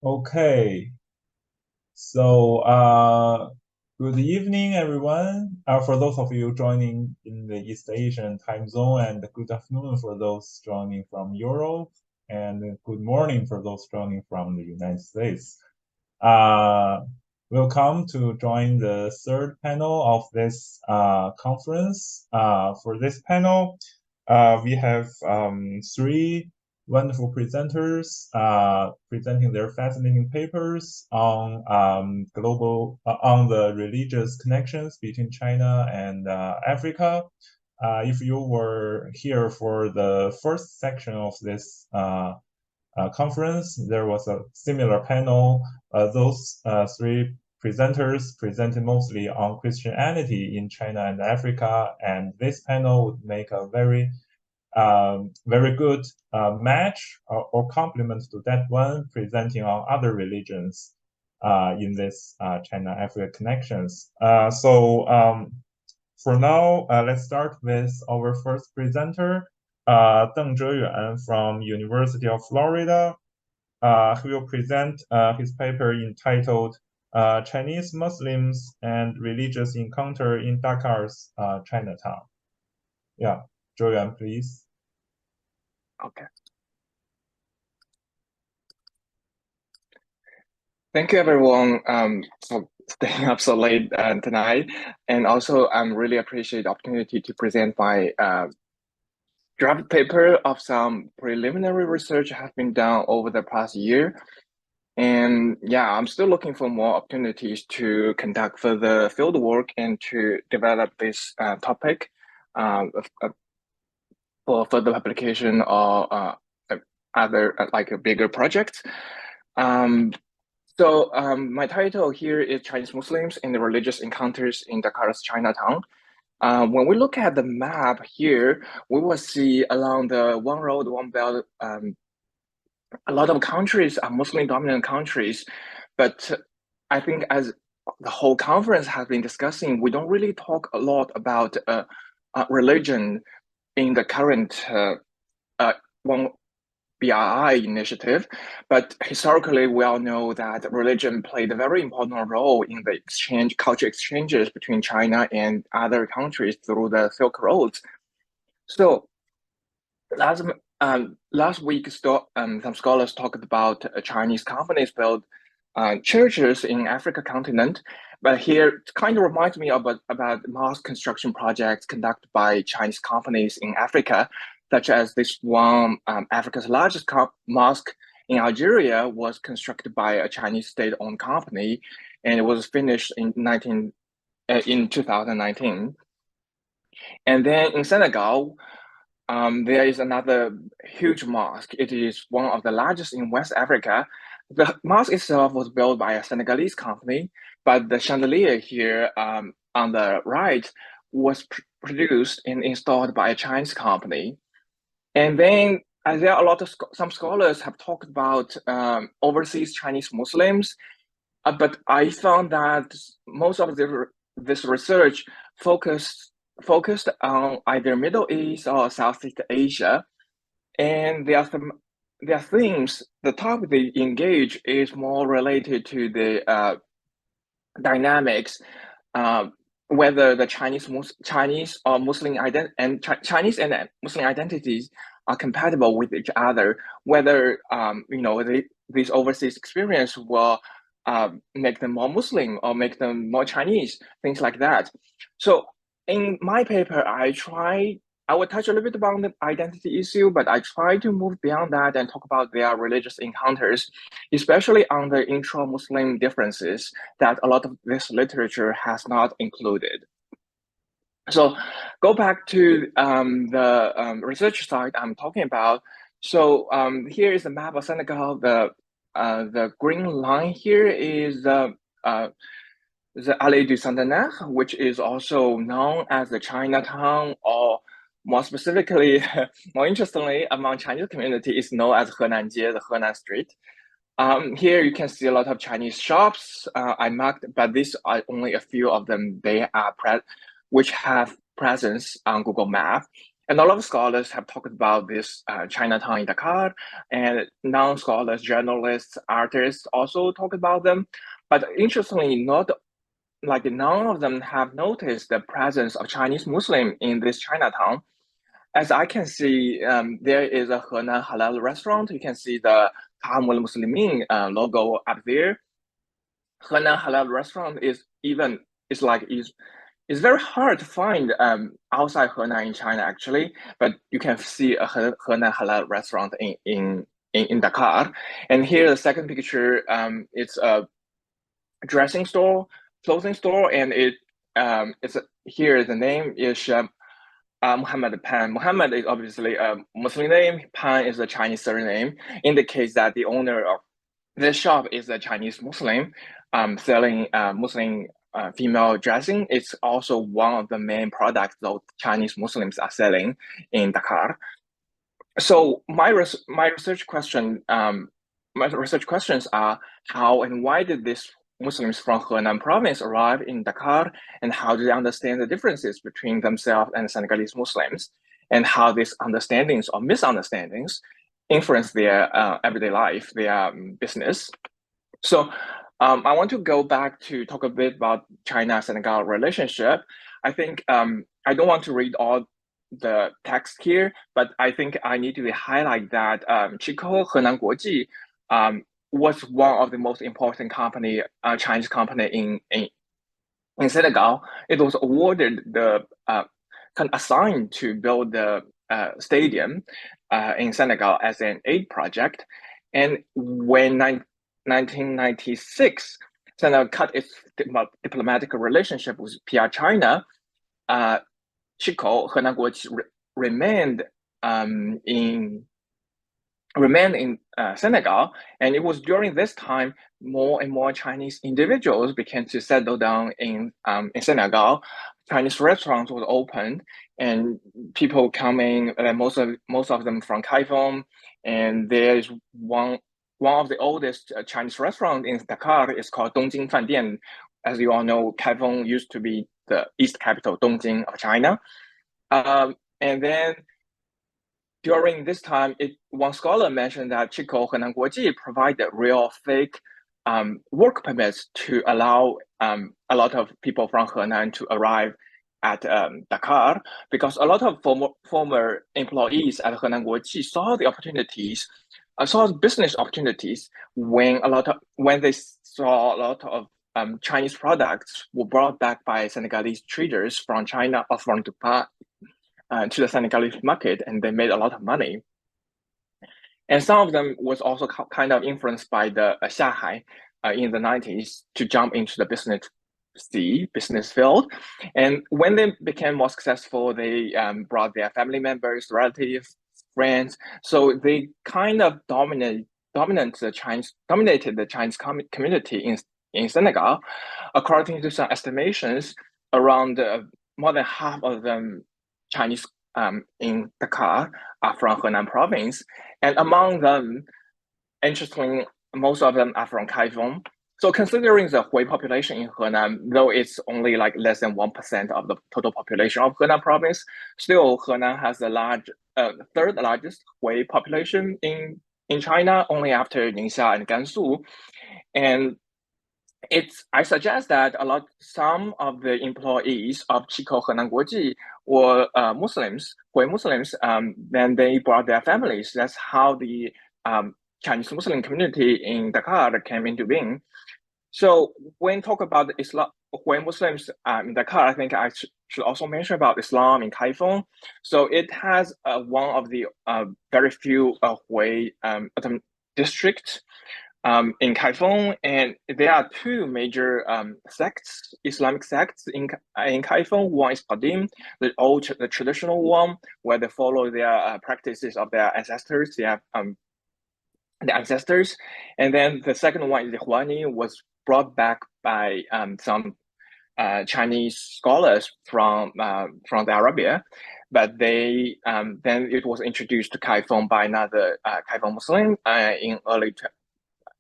Okay, so good evening, everyone. For those of you joining in the East Asian time zone, and good afternoon for those joining from Europe, and good morning for those joining from the United States. Uh, Welcome to join the third panel of this conference. For this panel, we have three wonderful presenters presenting their fascinating papers on on the religious connections between China and Africa. If you were here for the first section of this conference, there was a similar panel. Those three presenters presented mostly on Christianity in China and Africa, and this panel would make a very good match or complement to that one, presenting on other religions in this China-Africa connections. For now, let's start with our first presenter, Deng Zheyuan from University of Florida, who will present his paper entitled Chinese Muslims and Religious Encounter in Dakar's Chinatown. Yeah, Zheyuan, please. Okay. Thank you, everyone, for staying up so late tonight. And also, I'm really appreciate the opportunity to present my draft paper of some preliminary research has been done over the past year. And yeah, I'm still looking for more opportunities to conduct further field work and to develop this topic for further publication or other like bigger projects. My title here is Chinese Muslims and the Religious Encounters in Dakar's Chinatown. When we look at the map here, we will see along the One Road, One Belt, a lot of countries are Muslim dominant countries, but I think as the whole conference has been discussing, we don't really talk a lot about religion in the current one BRI initiative, but historically we all know that religion played a very important role in the culture exchanges between China and other countries through the Silk Roads. So last week, some scholars talked about Chinese companies build churches in Africa continent, but here it kind of reminds me about mosque construction projects conducted by Chinese companies in Africa, such as this one, Africa's largest mosque in Algeria was constructed by a Chinese state-owned company, and it was finished in 2019. And then in Senegal, there is another huge mosque. It is one of the largest in West Africa. The mosque itself was built by a Senegalese company, but the chandelier here on the right was produced and installed by a Chinese company. And then there are some scholars have talked about overseas Chinese Muslims, but I found that most of this research focused on either Middle East or Southeast Asia, and there are themes. The topic they engage is more related to the dynamics, whether the Chinese or Muslim Chinese and Muslim identities are compatible with each other, whether these overseas experience will make them more Muslim or make them more Chinese, things like that. So in my paper, I will touch a little bit about the identity issue, but I try to move beyond that and talk about their religious encounters, especially on the intra-Muslim differences that a lot of this literature has not included. So go back to the research side I'm talking about. So here is the map of Senegal. The green line here is the Allée du Centenaire, which is also known as the Chinatown, or more specifically, more interestingly, among Chinese community is known as Henanjie, the Henan Street. Here you can see a lot of Chinese shops. I marked, but these are only a few of them. They are which have presence on Google Map. And a lot of scholars have talked about this Chinatown in Dakar, and non-scholars, journalists, artists also talk about them. But interestingly, none of them have noticed the presence of Chinese Muslim in this Chinatown. As I can see, there is a Henan halal restaurant. You can see the Ta'amul Muslimin logo up there. Henan halal restaurant is very hard to find outside Henan in China actually, but you can see a Henan halal restaurant in Dakar. And here the second picture, it's a dressing store, clothing store, and here the name is Muhammad Pan. Muhammad is obviously a Muslim name. Pan is a Chinese surname, indicates that the owner of this shop is a Chinese Muslim, selling Muslim female dressing. It's also one of the main products those Chinese Muslims are selling in Dakar. So my research questions are how and why did these Muslims from Henan province arrive in Dakar, and how do they understand the differences between themselves and Senegalese Muslims, and how these understandings or misunderstandings influence their everyday life, their business. So I want to go back to talk a bit about China-Senegal relationship. I think I don't want to read all the text here, but I think I need to highlight that Chico Henan Guoji was one of the most important Chinese company in Senegal. It was awarded the assigned to build the stadium in Senegal as an aid project. And when 1996, Senegal cut its diplomatic relationship with PR China, Chico Henan Guoji remained in Senegal, and it was during this time more and more Chinese individuals began to settle down in Senegal. Chinese restaurants were opened, and people coming, most of them from Kaifeng, and there is one of the oldest Chinese restaurant in Dakar is called Dongjing Fandian. As you all know, Kaifeng used to be the east capital, Dongjing of China. And then during this time, one scholar mentioned that Chico Henan Guoji provided real fake work permits to allow a lot of people from Henan to arrive at Dakar, because a lot of former employees at Henan Guoji saw the opportunities, saw business opportunities when they saw a lot of Chinese products were brought back by Senegalese traders from China or from Dubai to the Senegalese market, and they made a lot of money. And some of them was also kind of influenced by the Shanghai in the 90s to jump into the business field. And when they became more successful, they brought their family members, relatives, friends. So they kind of dominated the Chinese community in Senegal. According to some estimations, around more than half of them Chinese in Dakar are from Henan province, and among them, interestingly, most of them are from Kaifeng. So considering the Hui population in Henan, though it's only like less than 1% of the total population of Henan province, still Henan has the third largest Hui population in China, only after Ningxia and Gansu. And I suggest that some of the employees of Chico Henan Guoji were Muslims, Hui Muslims. Then they brought their families. That's how the Chinese Muslim community in Dakar came into being. So when talk about Islam, Hui Muslims in Dakar, I think I should also mention about Islam in Kaifeng. So it has one of the very few Hui districts in Kaifeng, and there are two major Islamic sects in Kaifeng. One is Qadim, the traditional one, where they follow their practices of their ancestors. They have the ancestors, and then the second one is the Huani, was brought back by some Chinese scholars from the Arabia, but then it was introduced to Kaifeng by another Kaifeng Muslim in early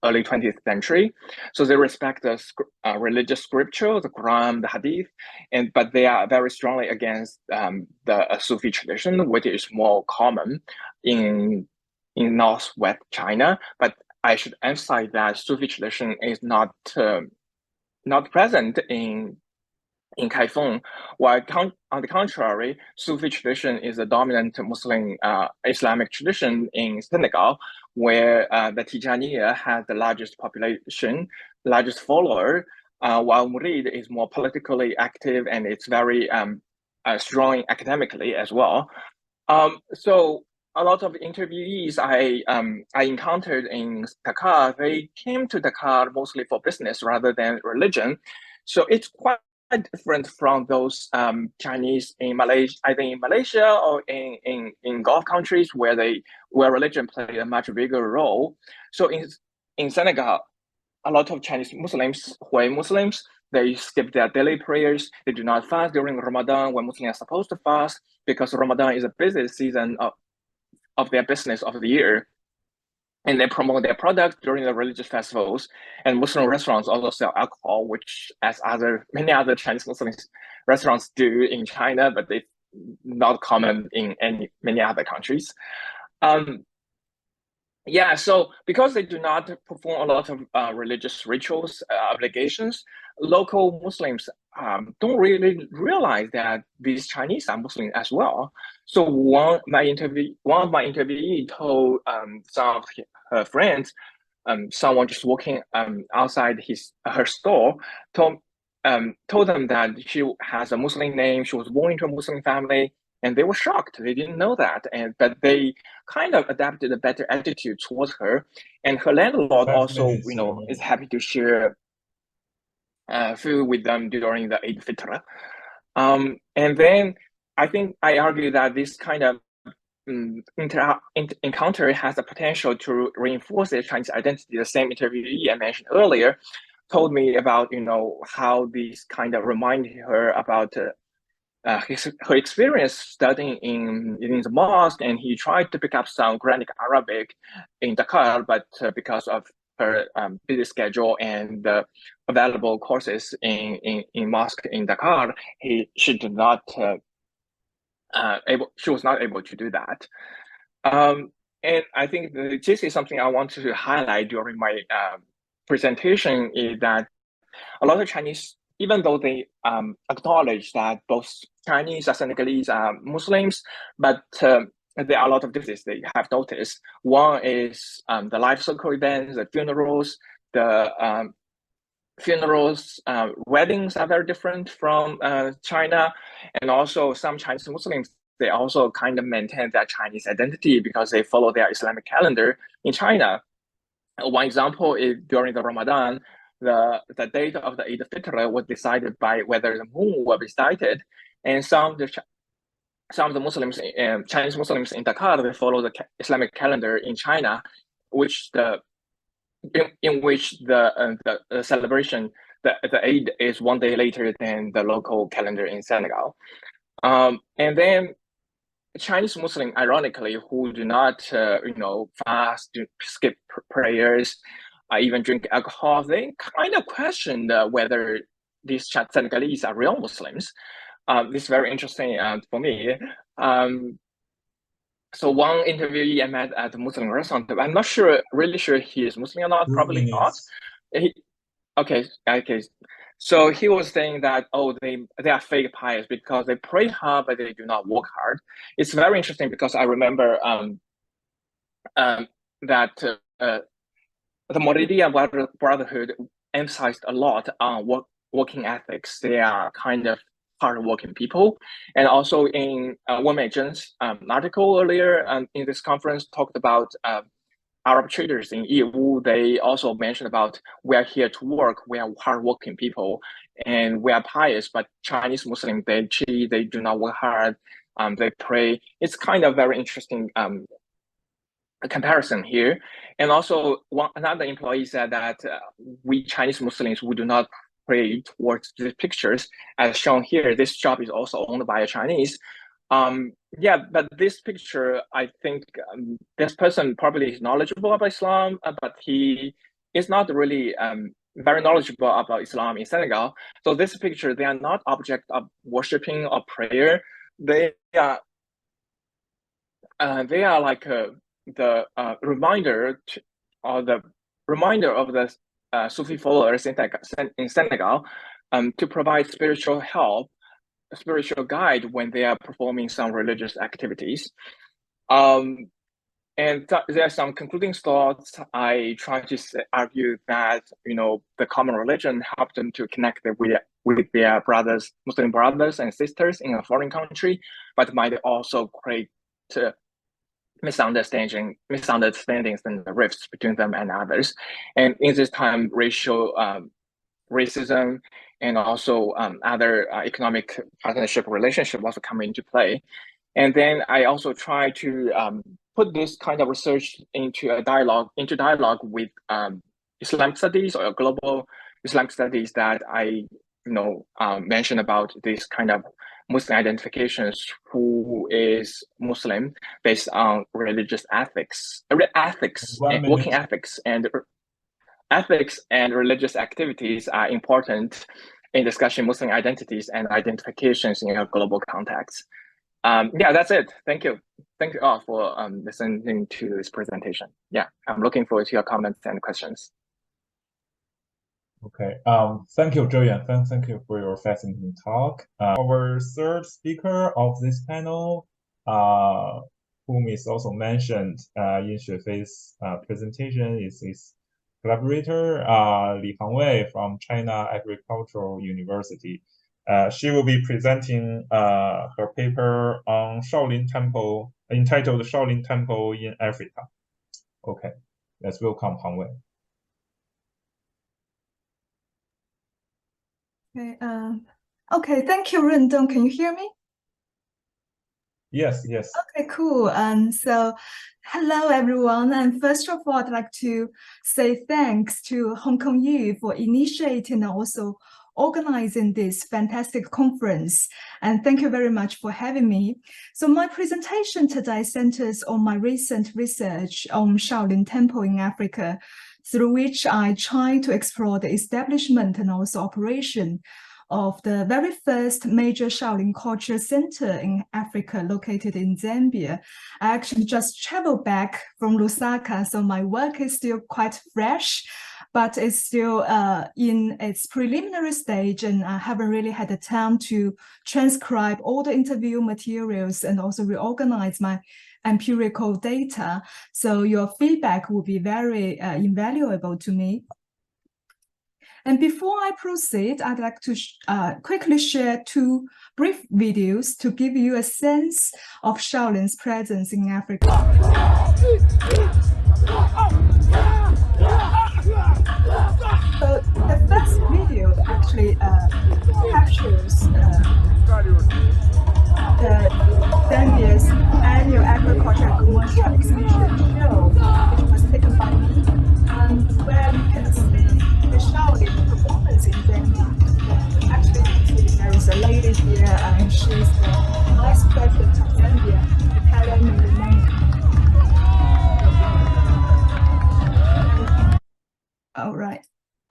early 20th century. So they respect the religious scripture, the Quran, the Hadith, but they are very strongly against the Sufi tradition, which is more common in northwest China. But I should emphasize that Sufi tradition is not present in Kaifeng, while on the contrary, Sufi tradition is a dominant Muslim Islamic tradition in Senegal, where the Tijaniya has the largest population, largest follower, while Murid is more politically active and it's very strong academically as well. So a lot of interviewees I encountered in Dakar, they came to Dakar mostly for business rather than religion. So it's quite different from those Chinese in Malaysia, either in Malaysia or in Gulf countries where religion played a much bigger role. So in Senegal, a lot of Chinese Muslims, Hui Muslims, they skip their daily prayers. They do not fast during Ramadan when Muslims are supposed to fast because Ramadan is a busy season of their business of the year. And they promote their products during the religious festivals. And Muslim restaurants also sell alcohol, which as many other Chinese Muslim restaurants do in China, but it's not common in many other countries. Yeah, so because they do not perform a lot of religious rituals, obligations, local Muslims don't really realize that these Chinese are Muslim as well. So one of my interviewees told some of her friends, someone just walking outside her store, told them that she has a Muslim name, she was born into a Muslim family, and they were shocked. They didn't know that, but they kind of adapted a better attitude towards her. And her landlord also, is happy to share food with them during the Eid Fitr. And then I think I argue that this kind of encounter has the potential to reinforce the Chinese identity. The same interviewee I mentioned earlier told me about, how these kind of reminded her about her experience studying in the mosque, and he tried to pick up some Quranic Arabic in Dakar, but because of her busy schedule and the available courses in mosque in Dakar, she was not able to do that. And I think this is something I want to highlight during my presentation, is that a lot of Chinese, even though they acknowledge that both Chinese and Senegalese are Muslims, but there are a lot of differences they have noticed. One is the life cycle events, the funerals, weddings are very different from China. And also some Chinese Muslims, they also kind of maintain their Chinese identity because they follow their Islamic calendar in China. One example is during the Ramadan, the date of the Eid al-Fitr was decided by whether the moon will be sighted, and some of the Muslims, Chinese Muslims in Dakar, they follow the Islamic calendar in China, in which the celebration, the Eid is one day later than the local calendar in Senegal. And then Chinese Muslim, ironically, who do not, fast, skip prayers, even drink alcohol, they kind of question whether these Senegalese are real Muslims. This is very interesting for me. So one interviewee I met at a Muslim restaurant, I'm not really sure he is Muslim or not, probably not. Okay. So he was saying that, they are fake pious because they pray hard, but they do not work hard. It's very interesting because I remember that the Mobilities Brotherhood emphasized a lot on working ethics. They are kind of hardworking people. And also in Michelsen's article earlier in this conference talked about Arab traders in Yiwu. They also mentioned about, we are here to work, we are hardworking people, and we are pious, but Chinese Muslims, they cheat, they do not work hard, they pray. It's kind of very interesting comparison here. And also another employee said that we Chinese Muslims, we do not pray towards the pictures as shown here. This shop is also owned by a Chinese. But this picture, I think this person probably is knowledgeable about Islam, but he is not really very knowledgeable about Islam in Senegal. So this picture, they are not object of worshiping or prayer. They are like the reminder of the Sufi followers in Senegal to provide spiritual help, spiritual guide when they are performing some religious activities. And there are some concluding thoughts. I try to argue that the common religion helped them to connect with their brothers, Muslim brothers and sisters in a foreign country, but might also create misunderstandings and rifts between them and others. And in this time, racism and also other economic partnership relationship also come into play. And then I also try to put this kind of research into dialogue with Islamic studies or global Islamic studies that I mentioned about this kind of Muslim identifications, who is Muslim based on religious ethics, working ethics, and ethics and religious activities are important in discussing Muslim identities and identifications in a global context. Yeah, that's it. Thank you. Thank you all for listening to this presentation. Yeah, I'm looking forward to your comments and questions. Okay. Thank you, Zheyuan. Thank you for your fascinating talk. Our third speaker of this panel, whom is also mentioned in Xuefei's presentation, is his collaborator, Li Hangwei from China Agricultural University. She will be presenting her paper on Shaolin Temple, entitled Shaolin Temple in Africa. Okay, let's welcome Hangwei. Okay, thank you, Rundong. Can you hear me? Yes. Okay, cool. So hello, everyone. And first of all, I'd like to say thanks to Hong Kong U for initiating and also organizing this fantastic conference. And thank you very much for having me. So my presentation today centers on my recent research on Shaolin Temple in Africa, through which I try to explore the establishment and also operation of the very first major Shaolin culture center in Africa, located in Zambia. I actually just traveled back from Lusaka, so my work is still quite fresh, but it's still in its preliminary stage, and I haven't really had the time to transcribe all the interview materials and also reorganize my empirical data. So your feedback will be very invaluable to me. And before I proceed, I'd like to quickly share two brief videos to give you a sense of Shaolin's presence in Africa. So the first video actually captures the Zambia's annual agriculture and commercial exhibition show, which was taken by me, where you can see the Shaolin performance in Zambia. Actually, there is a lady here, and she's the vice president of Zambia, Italian Ning. All right.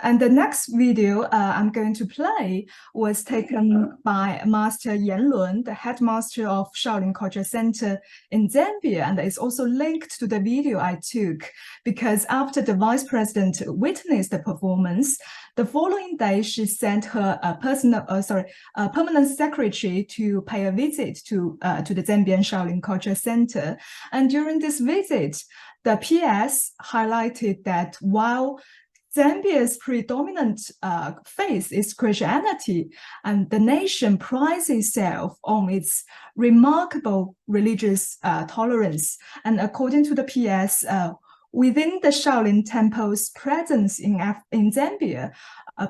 And the next video I'm going to play was taken by Master Yan Lun, the headmaster of Shaolin Culture Center in Zambia, and it's also linked to the video I took, because after the vice president witnessed the performance, the following day she sent her permanent secretary to pay a visit to the Zambian Shaolin Culture Center. And during this visit, the PS highlighted that while Zambia's predominant faith is Christianity, and the nation prides itself on its remarkable religious tolerance. And according to the PS, within the Shaolin Temple's presence in Zambia,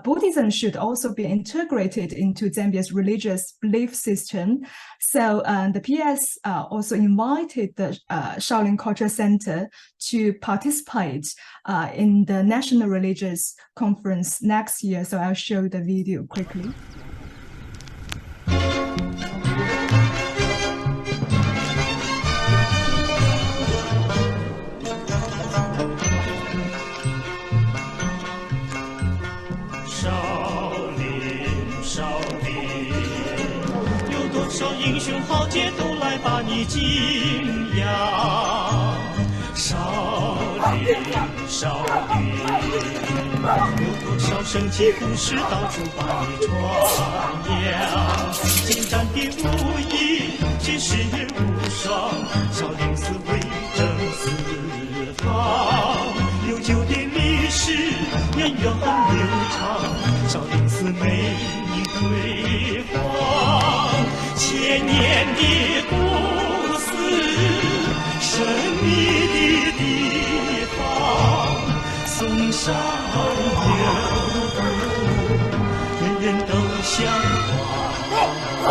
Buddhism should also be integrated into Zambia's religious belief system. So the PS also invited the Shaolin Culture Center to participate in the National Religious Conference next year. So I'll show the video quickly. 界都来把你敬仰。少林，少林，有多少神奇故事到处把你传扬？精湛的武艺，气势也无双。少林寺威震四方，悠久的历史，源远流长。少林寺美名辉煌，千年的故事，神秘的地方，嵩山有福，人人都向往。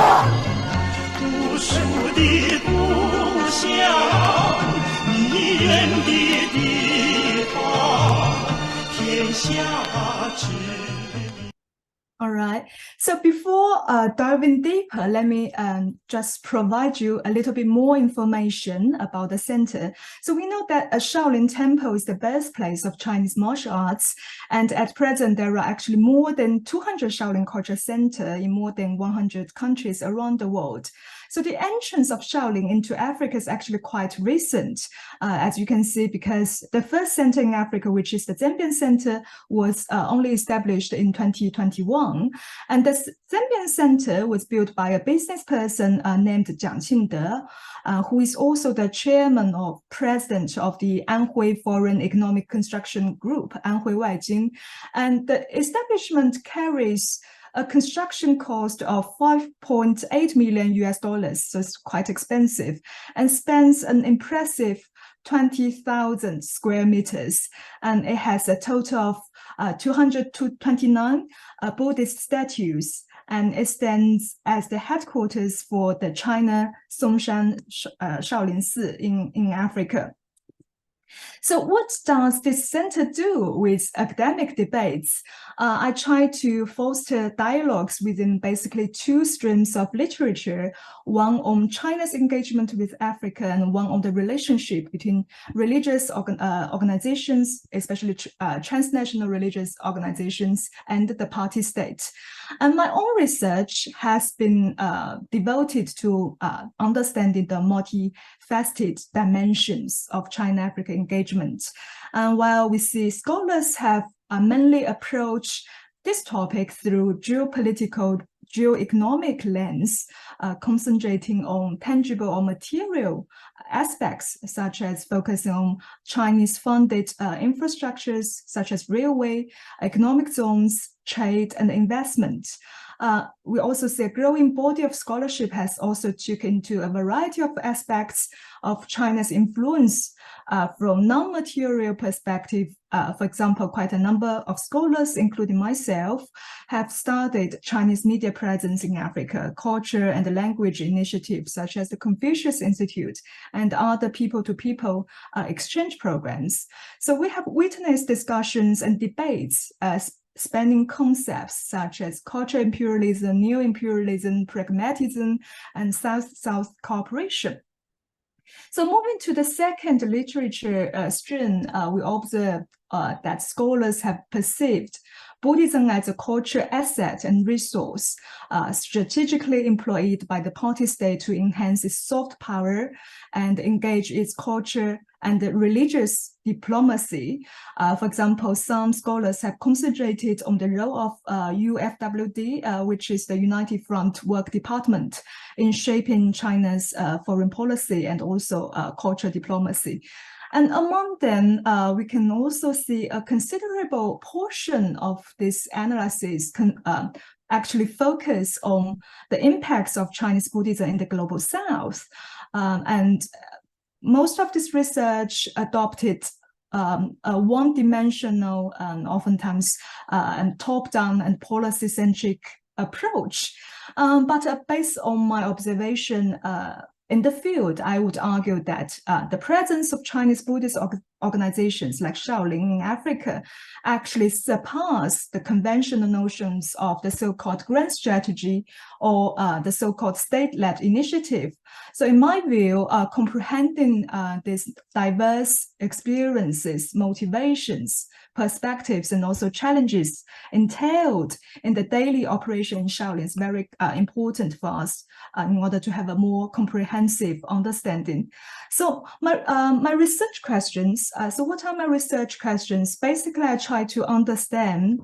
读书的故乡，迷人的地方，天下知。All right. So before diving deeper, let me just provide you a little bit more information about the center. So we know that a Shaolin Temple is the birthplace of Chinese martial arts. And at present, there are actually more than 200 Shaolin culture centers in more than 100 countries around the world. So the entrance of Shaolin into Africa is actually quite recent, as you can see, because the first center in Africa, which is the Zambian center, was only established in 2021. And the Zambian center was built by a business person named Jiang Qingde, who is also the chairman or president of the Hangwei Foreign Economic Construction Group, Hangwei Waijing. And the establishment carries a construction cost of $5.8 million US, so it's quite expensive, and spans an impressive 20,000 square meters. And it has a total of 229 Buddhist statues, and it stands as the headquarters for the China Songshan Shaolin Si in Africa. So what does this center do with academic debates? I try to foster dialogues within basically two streams of literature, one on China's engagement with Africa and one on the relationship between religious organizations, especially transnational religious organizations, and the party state. And my own research has been devoted to understanding the multifaceted dimensions of China-Africa engagement. And while we see scholars have mainly approached this topic through geopolitical, geoeconomic lens, concentrating on tangible or material aspects, such as focusing on Chinese-funded infrastructures, such as railway, economic zones, trade, and investment. We also see a growing body of scholarship has also taken into a variety of aspects of China's influence from non-material perspective. For example, quite a number of scholars, including myself, have studied Chinese media presence in Africa, culture and language initiatives such as the Confucius Institute and other people-to-people exchange programs. So we have witnessed discussions and debates spanning concepts such as cultural imperialism, neo-imperialism, pragmatism, and South-South cooperation. So moving to the second literature stream, we observe that scholars have perceived Buddhism as a cultural asset and resource strategically employed by the party state to enhance its soft power and engage its culture and religious diplomacy. For example, some scholars have concentrated on the role of UFWD, which is the United Front Work Department, in shaping China's foreign policy and also cultural diplomacy. And among them, we can also see a considerable portion of this analysis actually focus on the impacts of Chinese Buddhism in the global South. And most of this research adopted a one-dimensional and oftentimes top-down and policy-centric approach. But based on my observation in the field, I would argue that the presence of Chinese Buddhist organizations like Shaolin in Africa actually surpass the conventional notions of the so-called grand strategy or the so-called state-led initiative. So in my view, comprehending these diverse experiences, motivations, perspectives, and also challenges entailed in the daily operation in Shaolin is very important for us in order to have a more comprehensive understanding. So my research questions, so what are my research questions? Basically, I try to understand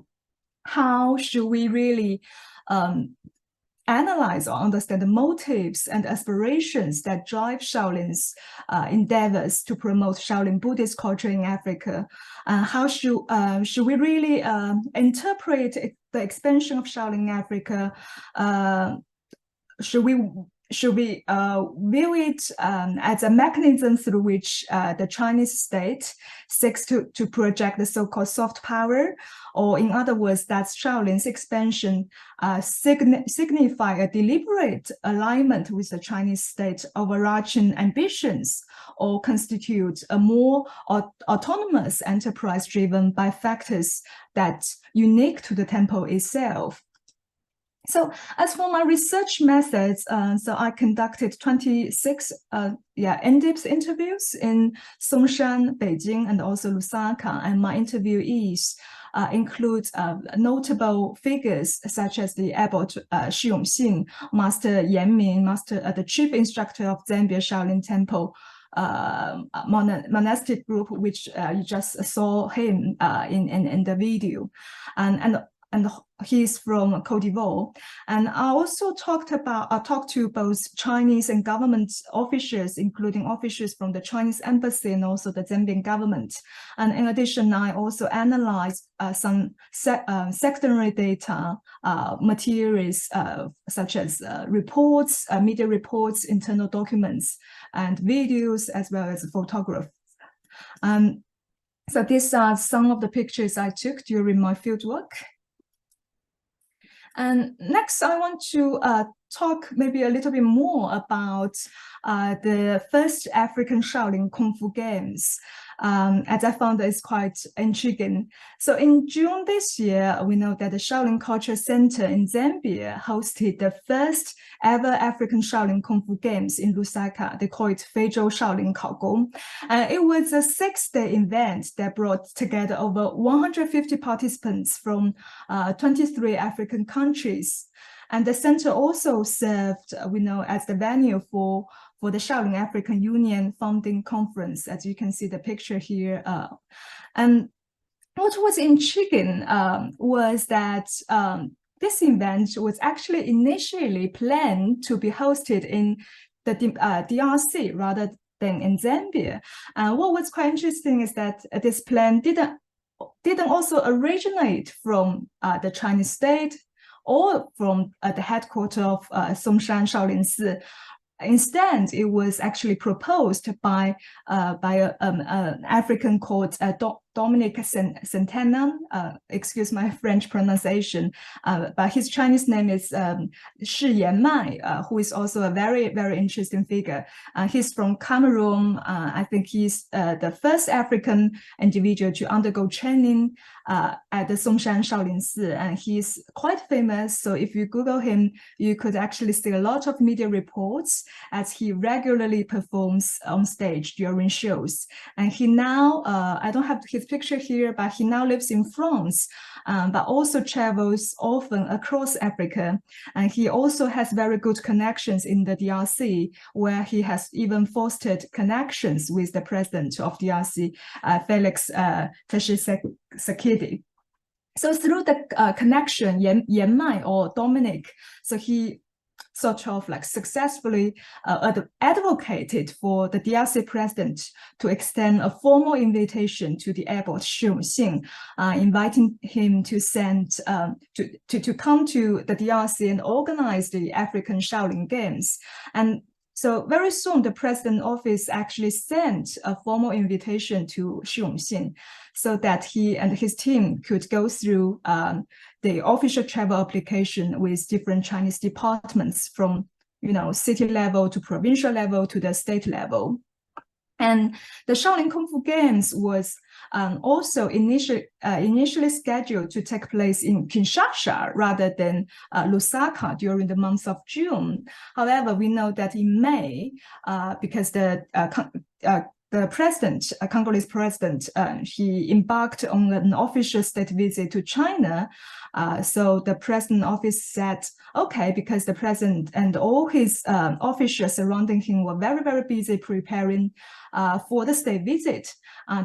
how should we really analyze or understand the motives and aspirations that drive Shaolin's endeavors to promote Shaolin Buddhist culture in Africa. How should we really interpret the expansion of Shaolin in Africa? Should we view it as a mechanism through which the Chinese state seeks to project the so-called soft power, or in other words, that Shaolin's expansion signify a deliberate alignment with the Chinese state overarching ambitions, or constitute a more autonomous enterprise driven by factors that unique to the temple itself? So as for my research methods, so I conducted 26 in-depth interviews in Songshan, Beijing, and also Lusaka, and my interviewees include notable figures such as the abbot Shi Yongxing, Master Yan Ming, the chief instructor of Zambia Shaolin Temple monastic group, which you just saw him in the video, and he's from Cote d'Ivoire. And I also talked to both Chinese and government officials, including officials from the Chinese embassy and also the Zambian government. And in addition, I also analyzed some secondary data materials such as reports, media reports, internal documents, and videos, as well as photographs. So these are some of the pictures I took during my fieldwork. And next, I want to talk maybe a little bit more about the first African Shaolin Kung Fu Games, as I found that it's quite intriguing. So in June this year, we know that the Shaolin Culture Center in Zambia hosted the first ever African Shaolin Kung Fu Games in Lusaka. They call it Feizhou Shaolin Kaogong. It was a 6-day event that brought together over 150 participants from 23 African countries. And the center also served, we know, as the venue for the Shaolin African Union founding conference, as you can see the picture here. And what was intriguing was that this event was actually initially planned to be hosted in the DRC rather than in Zambia. What was quite interesting is that this plan didn't also originate from the Chinese state or from the headquarters of Songshan Shaolin Si. Instead, it was actually proposed by an African called Dominic Centenan, excuse my French pronunciation, but his Chinese name is Shi Yanmai, who is also a very, very interesting figure. He's from Cameroon. I think he's the first African individual to undergo training at the Songshan Shaolin Si, and he's quite famous. So if you Google him, you could actually see a lot of media reports as he regularly performs on stage during shows. And he now, I don't have his picture here, but he now lives in France, but also travels often across Africa. And he also has very good connections in the DRC, where he has even fostered connections with the president of DRC, Felix Tshisekedi. So through the connection, Yanmai or Dominic, so he sort of like successfully advocated for the DRC president to extend a formal invitation to the abbot Shi Yongxing, inviting him to send to come to the DRC and organize the African Shaolin Games. And so very soon, the president's office actually sent a formal invitation to Shi Yongxing so that he and his team could go through the official travel application with different Chinese departments from, city level to provincial level to the state level. And the Shaolin Kung Fu Games was also initially scheduled to take place in Kinshasa rather than Lusaka during the month of June. However, we know that in May, because the president, Congolese president, he embarked on an official state visit to China. So the president office said, okay, because the president and all his officials surrounding him were very, very busy preparing for the state visit,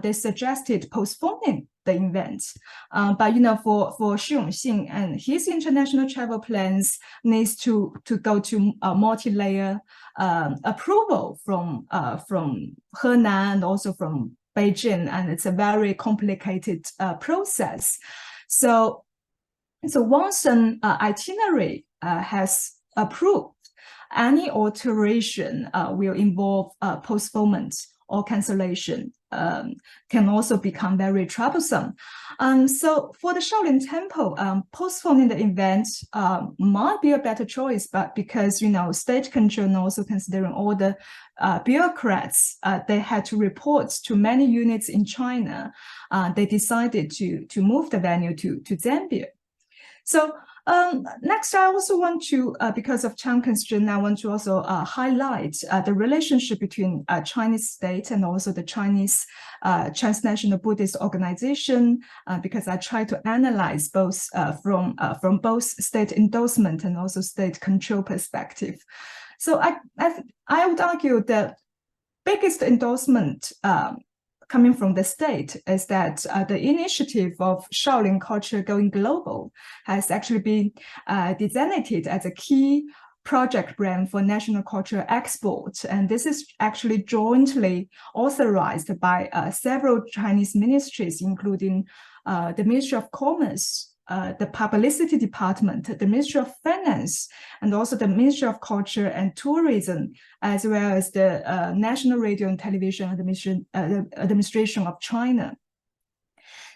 they suggested postponing the event. But for Xu Yongxing and his international travel plans needs to go to a multi-layer approval from Henan and also from Beijing, and it's a very complicated process. So once an itinerary has approved, any alteration will involve postponement or cancellation, can also become very troublesome. So for the Shaolin Temple, postponing the event might be a better choice, but because state control and also considering all the bureaucrats, they had to report to many units in China, they decided to move the venue to Zambia. So next, I also want to, because of time constraint, I want to also highlight the relationship between Chinese state and also the Chinese transnational Buddhist organization, because I try to analyze both from both state endorsement and also state control perspective. So I would argue the biggest endorsement coming from the state is that the initiative of Shaolin culture going global has actually been designated as a key project brand for national culture export. And this is actually jointly authorized by several Chinese ministries, including the Ministry of Commerce, the Publicity Department, the Ministry of Finance, and also the Ministry of Culture and Tourism, as well as the National Radio and Television Administration of China.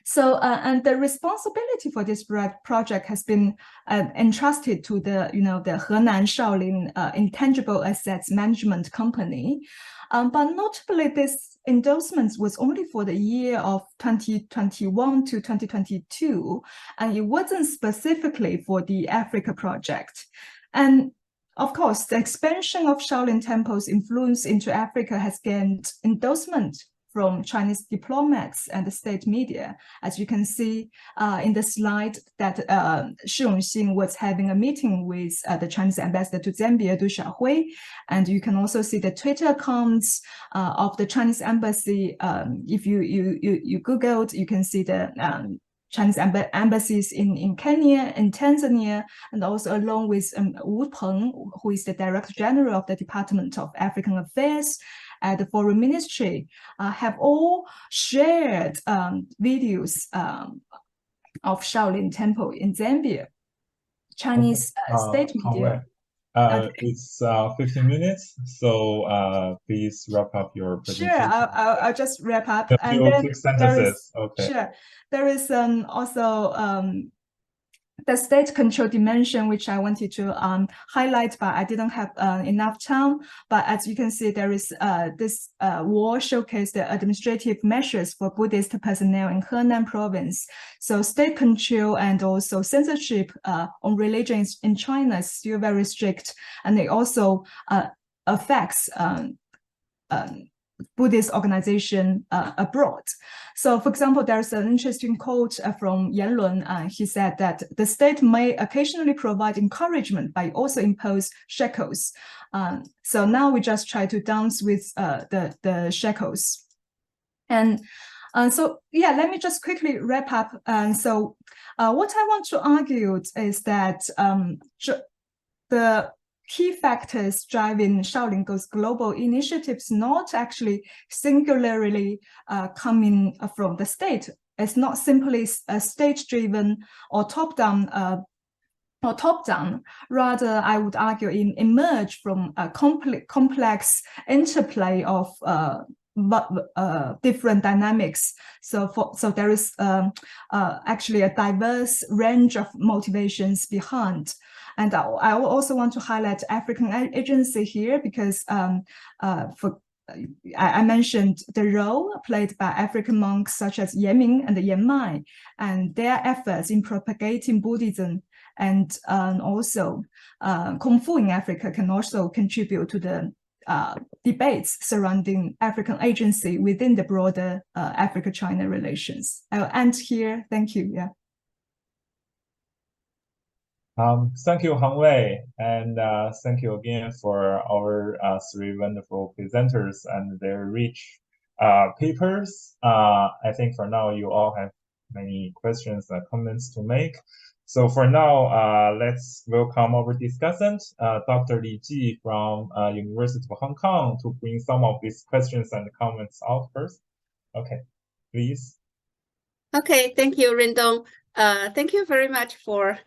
So, and the responsibility for this project has been entrusted to the Henan Shaolin Intangible Assets Management Company. But notably, this endorsement was only for the year of 2021 to 2022, and it wasn't specifically for the Africa project. And of course, the expansion of Shaolin Temple's influence into Africa has gained endorsement from Chinese diplomats and the state media. As you can see in the slide that Xu Yongxing was having a meeting with the Chinese ambassador to Zambia, Du Xuefei, and you can also see the Twitter accounts of the Chinese embassy. If you Googled, you can see the Chinese embassies in Kenya, in Tanzania, and also along with Wu Peng, who is the Director General of the Department of African Affairs at the Foreign Ministry, have all shared videos of Shaolin Temple in Zambia. Chinese state media. It's 15 minutes, so please wrap up your presentation. Sure, I'll just wrap up. A few quick sentences. Okay. Sure. There is also the state control dimension, which I wanted to highlight, but I didn't have enough time. But as you can see, there is this wall showcase the administrative measures for Buddhist personnel in Henan province. So state control and also censorship on religion in China is still very strict, and it also affects Buddhist organization abroad. So, for example, there's an interesting quote from Yanlun. He said that the state may occasionally provide encouragement, but also impose shackles. So now we just try to dance with the shackles. And so, yeah, let me just quickly wrap up. So what I want to argue is that the key factors driving Shaolin Goes Global initiatives not actually singularly coming from the state. It's not simply a state-driven or top-down. Rather, I would argue emerge from a complex interplay of different dynamics. So there is actually a diverse range of motivations behind. And I also want to highlight African agency here because I mentioned the role played by African monks such as Yanming and Yanmai, and their efforts in propagating Buddhism, and also Kung Fu in Africa can also contribute to the debates surrounding African agency within the broader Africa-China relations. I'll end here. Thank you. Yeah. Thank you, Hangwei, and thank you again for our 3 wonderful presenters and their rich papers. I think for now you all have many questions and comments to make. So for now, let's welcome our discussant, Dr. Li Ji from University of Hong Kong, to bring some of these questions and comments out first. Okay, please. Okay, thank you, Rundong. Thank you very much for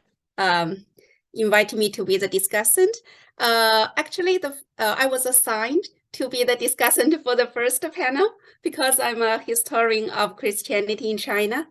inviting me to be the discussant. Actually, I was assigned to be the discussant for the first panel because I'm a historian of Christianity in China.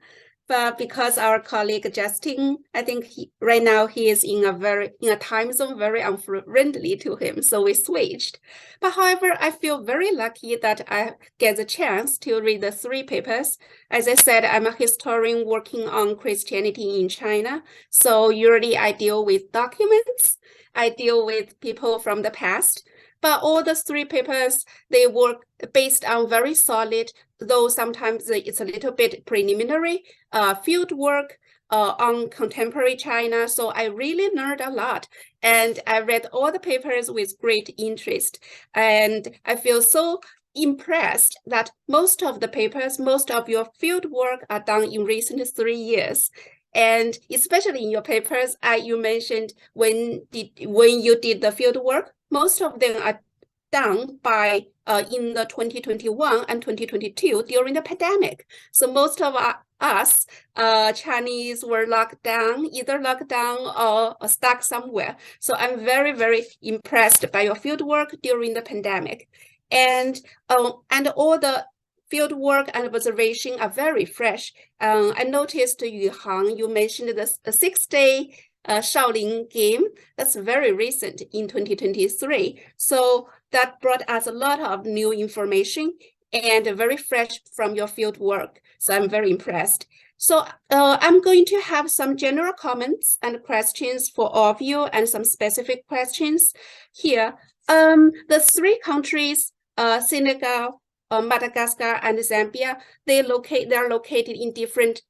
But because our colleague Justin, I think right now he is in a time zone very unfriendly to him, so we switched. But however, I feel very lucky that I get the chance to read the 3 papers. As I said, I'm a historian working on Christianity in China, so usually I deal with documents, I deal with people from the past. But all the 3 papers, they work based on very solid, though sometimes it's a little bit preliminary, field work on contemporary China. So I really learned a lot. And I read all the papers with great interest. And I feel so impressed that most of the papers, most of your field work are done in recent 3 years. And especially in your papers, you mentioned when you did the field work, most of them are done by in the 2021 and 2022 during the pandemic. So most of us Chinese were locked down, either locked down or stuck somewhere. So I'm very, very impressed by your field work during the pandemic. And all the field work and observation are very fresh. I noticed, Yuhang, you mentioned the 6-day Shaolin game. That's very recent in 2023. So that brought us a lot of new information and very fresh from your field work. So I'm very impressed. So I'm going to have some general comments and questions for all of you and some specific questions here. The 3 countries, Senegal, Madagascar, and Zambia, they're located in different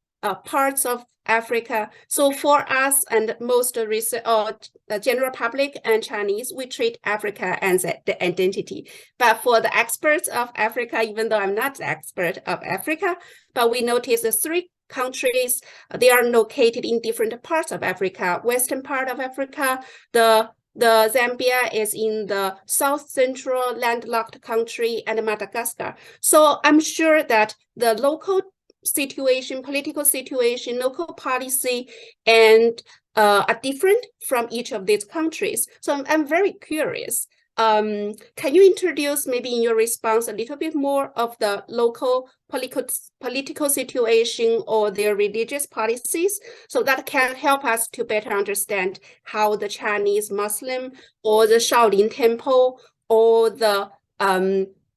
parts of Africa. So for us and most the general public and Chinese, we treat Africa as the identity. But for the experts of Africa, even though I'm not the expert of Africa, but we notice the 3 countries, they are located in different parts of Africa. Western part of Africa, the Zambia is in the south central landlocked country, and Madagascar. So I'm sure that the local situation, political situation, local policy, and are different from each of these countries. So I'm very curious. Can you introduce maybe in your response a little bit more of the local political situation or their religious policies, so that can help us to better understand how the Chinese Muslim or the Shaolin temple or the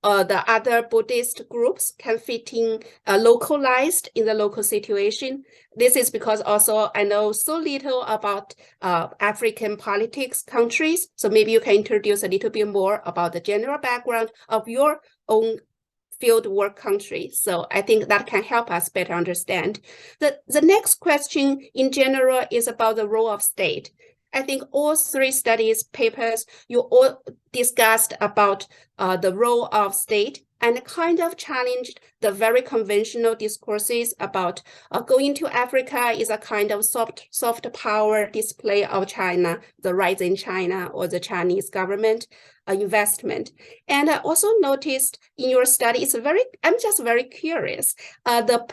other Buddhist groups can fit in localized in the local situation. This is because also I know so little about African politics countries. So maybe you can introduce a little bit more about the general background of your own field work country. So I think that can help us better understand. The next question in general is about the role of state. I think all 3 studies papers, you all discussed about the role of state and kind of challenged the very conventional discourses about going to Africa is a kind of soft power display of China, the rise in China or the Chinese government investment. And I also noticed in your study, I'm just very curious, the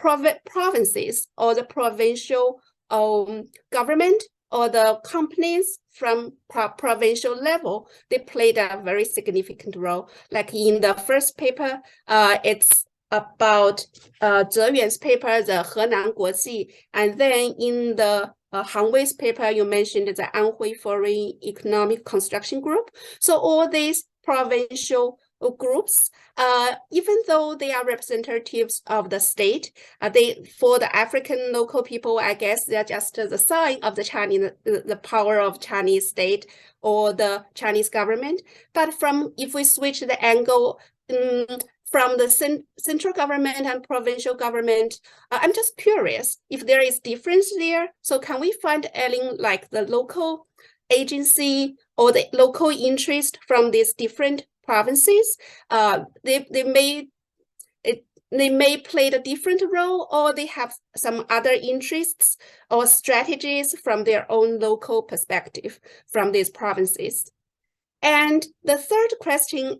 provinces or the provincial government or the companies from provincial level, they played a very significant role. Like in the first paper, it's about Zheyuan's paper, the Henan Guoji, and then in the Hangwei's paper, you mentioned the Anhui Foreign Economic Construction Group. So all these provincial groups, even though they are representatives of the state, for the African local people, I guess they're just the sign of the Chinese, the power of Chinese state or the Chinese government. But if we switch the angle from the central government and provincial government, I'm just curious if there is difference there. So can we find any like the local agency or the local interest from these different provinces? They may play a different role, or they have some other interests or strategies from their own local perspective from these provinces. And the third question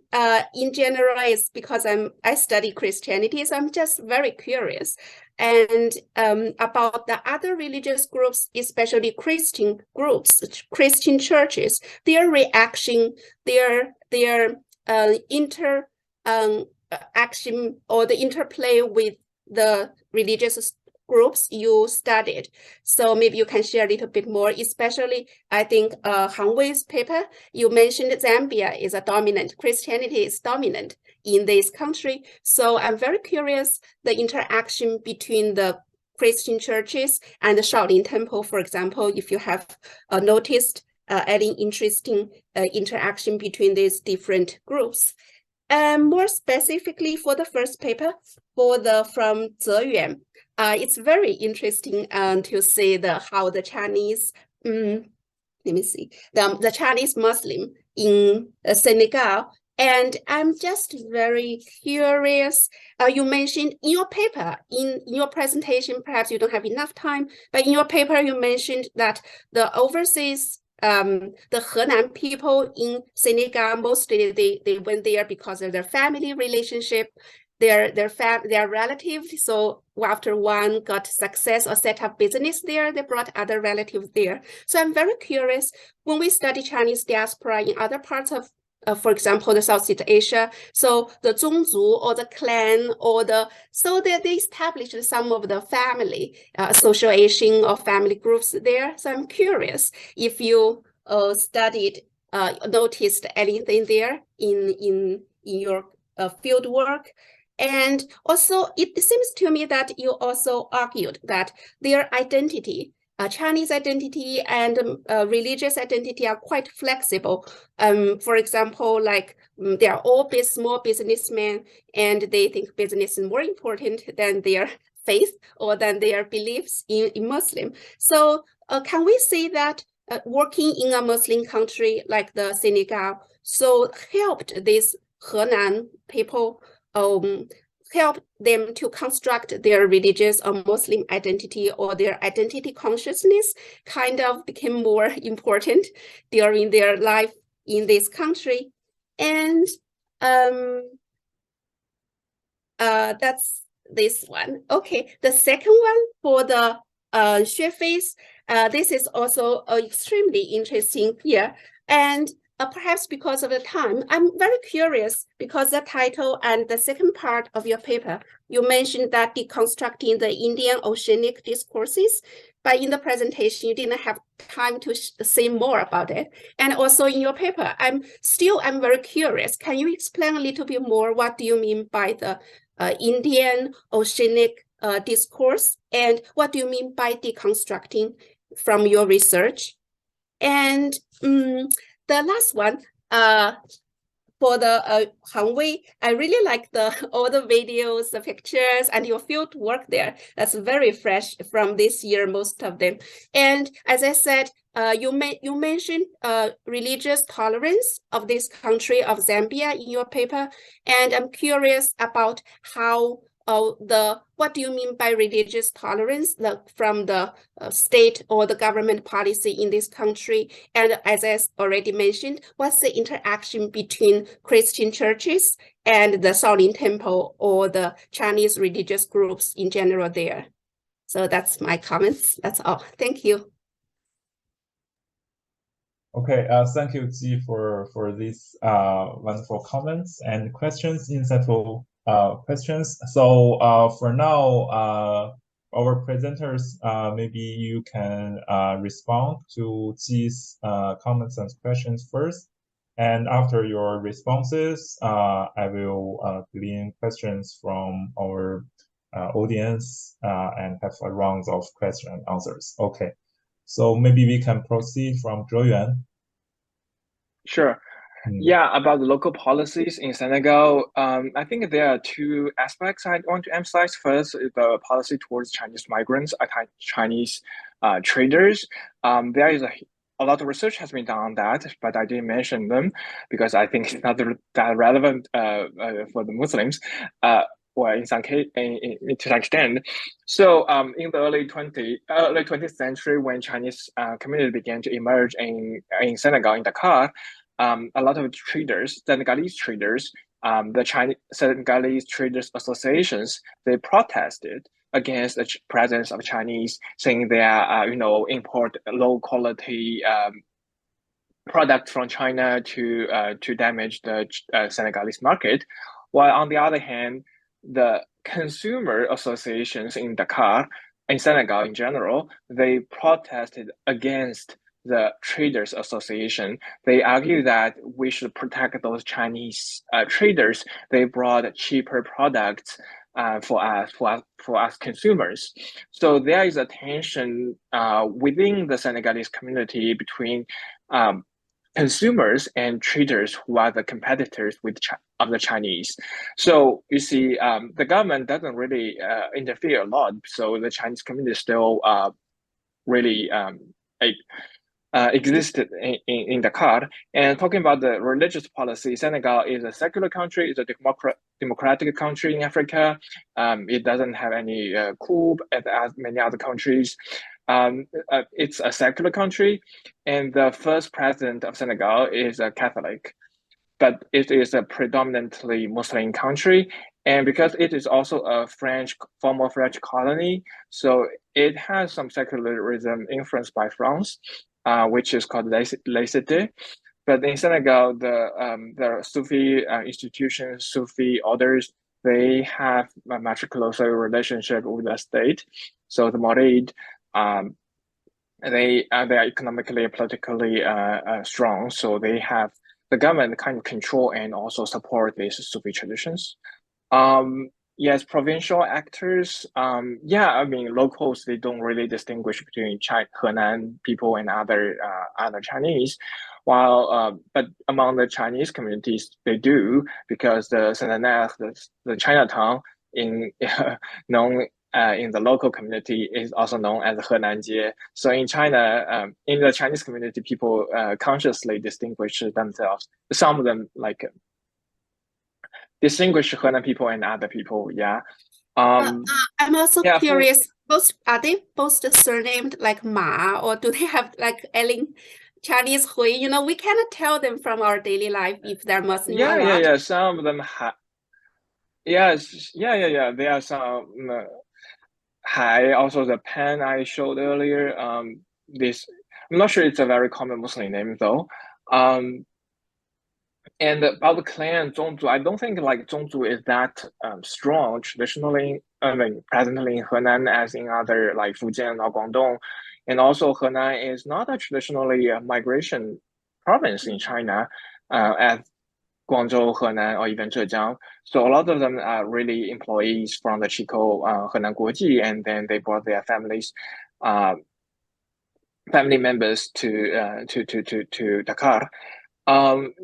in general is because I study Christianity, so I'm just very curious and about the other religious groups, especially Christian groups, Christian churches, their reaction, their interaction or the interplay with the religious groups you studied. So maybe you can share a little bit more, especially I think Hangwei's paper, you mentioned Zambia is a dominant, Christianity is dominant in this country. So I'm very curious the interaction between the Christian churches and the Shaolin temple, for example, if you have noticed any interesting interaction between these different groups. And more specifically for the first paper, from Zheyuan, it's very interesting to see how the Chinese, let me see, the Chinese Muslim in Senegal. And I'm just very curious. You mentioned in your paper, in your presentation, perhaps you don't have enough time, but in your paper you mentioned that the overseas the Henan people in Senegal, mostly they went there because of their family relationship, their relatives. So after one got success or set up business there, they brought other relatives there. So I'm very curious, when we study Chinese diaspora in other parts of, for example, the Southeast Asia, so the Zongzu or the clan or so they established some of the family association or family groups there. So I'm curious if you studied, noticed anything there in your field work. And also, it seems to me that you also argued that their identity, Chinese identity and religious identity are quite flexible. For example, like they are all small businessmen and they think business is more important than their faith or than their beliefs in Muslim. So can we say that working in a Muslim country like the Senegal so helped these Henan people help them to construct their religious or Muslim identity, or their identity consciousness kind of became more important during their life in this country. And that's this one. Okay, the second one for the Xuefei's, this is also extremely interesting here. And perhaps because of the time, I'm very curious because the title and the second part of your paper, you mentioned that deconstructing the Indian Oceanic discourses, but in the presentation, you didn't have time to say more about it. And also in your paper, I'm very curious. Can you explain a little bit more? What do you mean by the Indian Oceanic discourse? And what do you mean by deconstructing from your research? And the last one, for the Hangwei, I really like all the videos, the pictures, and your field work there. That's very fresh from this year, most of them. And as I said, you mentioned religious tolerance of this country of Zambia in your paper, and I'm curious about how what do you mean by religious tolerance from the state or the government policy in this country? And as I already mentioned, what's the interaction between Christian churches and the Shaolin temple or the Chinese religious groups in general there? So that's my comments. That's all. Thank you. Okay, thank you, Ji, for these wonderful comments and questions, insightful questions. So for now, our presenters, maybe you can respond to Ji's comments and questions first, And after your responses, I will glean questions from our audience and have a round of question and answers. Okay, so maybe we can proceed from Zheyuan. Sure. Yeah, about the local policies in Senegal, I think there are two aspects I want to emphasize. First, is the policy towards Chinese migrants, Chinese traders. There is a lot of research has been done on that, but I didn't mention them because I think it's not that relevant for the Muslims, or in some case, to some extent. So, in the early 20th century, when Chinese community began to emerge in Senegal, in Dakar, a lot of traders, Senegalese traders, the Senegalese Traders Associations, they protested against the presence of Chinese, saying they are, import low quality product from China to damage the Senegalese market. While on the other hand, the consumer associations in Dakar, in Senegal in general, they protested against the Traders Association. They argue that we should protect those Chinese traders. They brought cheaper products for us consumers. So there is a tension within the Senegalese community between consumers and traders who are the competitors of the Chinese. So you see, the government doesn't really interfere a lot. So the Chinese community still really existed in Dakar. And talking about the religious policy, Senegal is a secular country, it's a democratic country in Africa. It doesn't have any coup as many other countries. It's a secular country, and the first president of Senegal is a Catholic, but it is a predominantly Muslim country. And because it is also a former French colony, so it has some secularism influenced by France, which is called laïcité. But in Senegal, the Sufi institutions, Sufi orders, they have a much closer relationship with the state. So the Murid, they are economically and politically strong. So they have the government kind of control and also support these Sufi traditions. Yes, provincial actors. Locals, they don't really distinguish between Henan people and other Chinese. While but among the Chinese communities, they do, because the Senegal, the Chinatown known in the local community is also known as Henanjie. So in China, in the Chinese community, people consciously distinguish themselves. Some of them distinguish Henan people and other people. Yeah. I'm also curious. Are they both surnamed like Ma, or do they have like Ellen, Chinese Hui? We cannot tell them from our daily life if they're Muslim or not. Yeah. Some of them have. Yes. Yeah. There are some. Hai, also the Pan I showed earlier. I'm not sure it's a very common Muslim name though. And about the clan Zhongzhu, I don't think like Zhongzhu is that strong traditionally. Presently in Henan as in other like Fujian or Guangdong, and also Henan is not a traditionally migration province in China, as Guangzhou, Henan, or even Zhejiang. So a lot of them are really employees from the Chico Henan Guoji, and then they brought their family members to Dakar.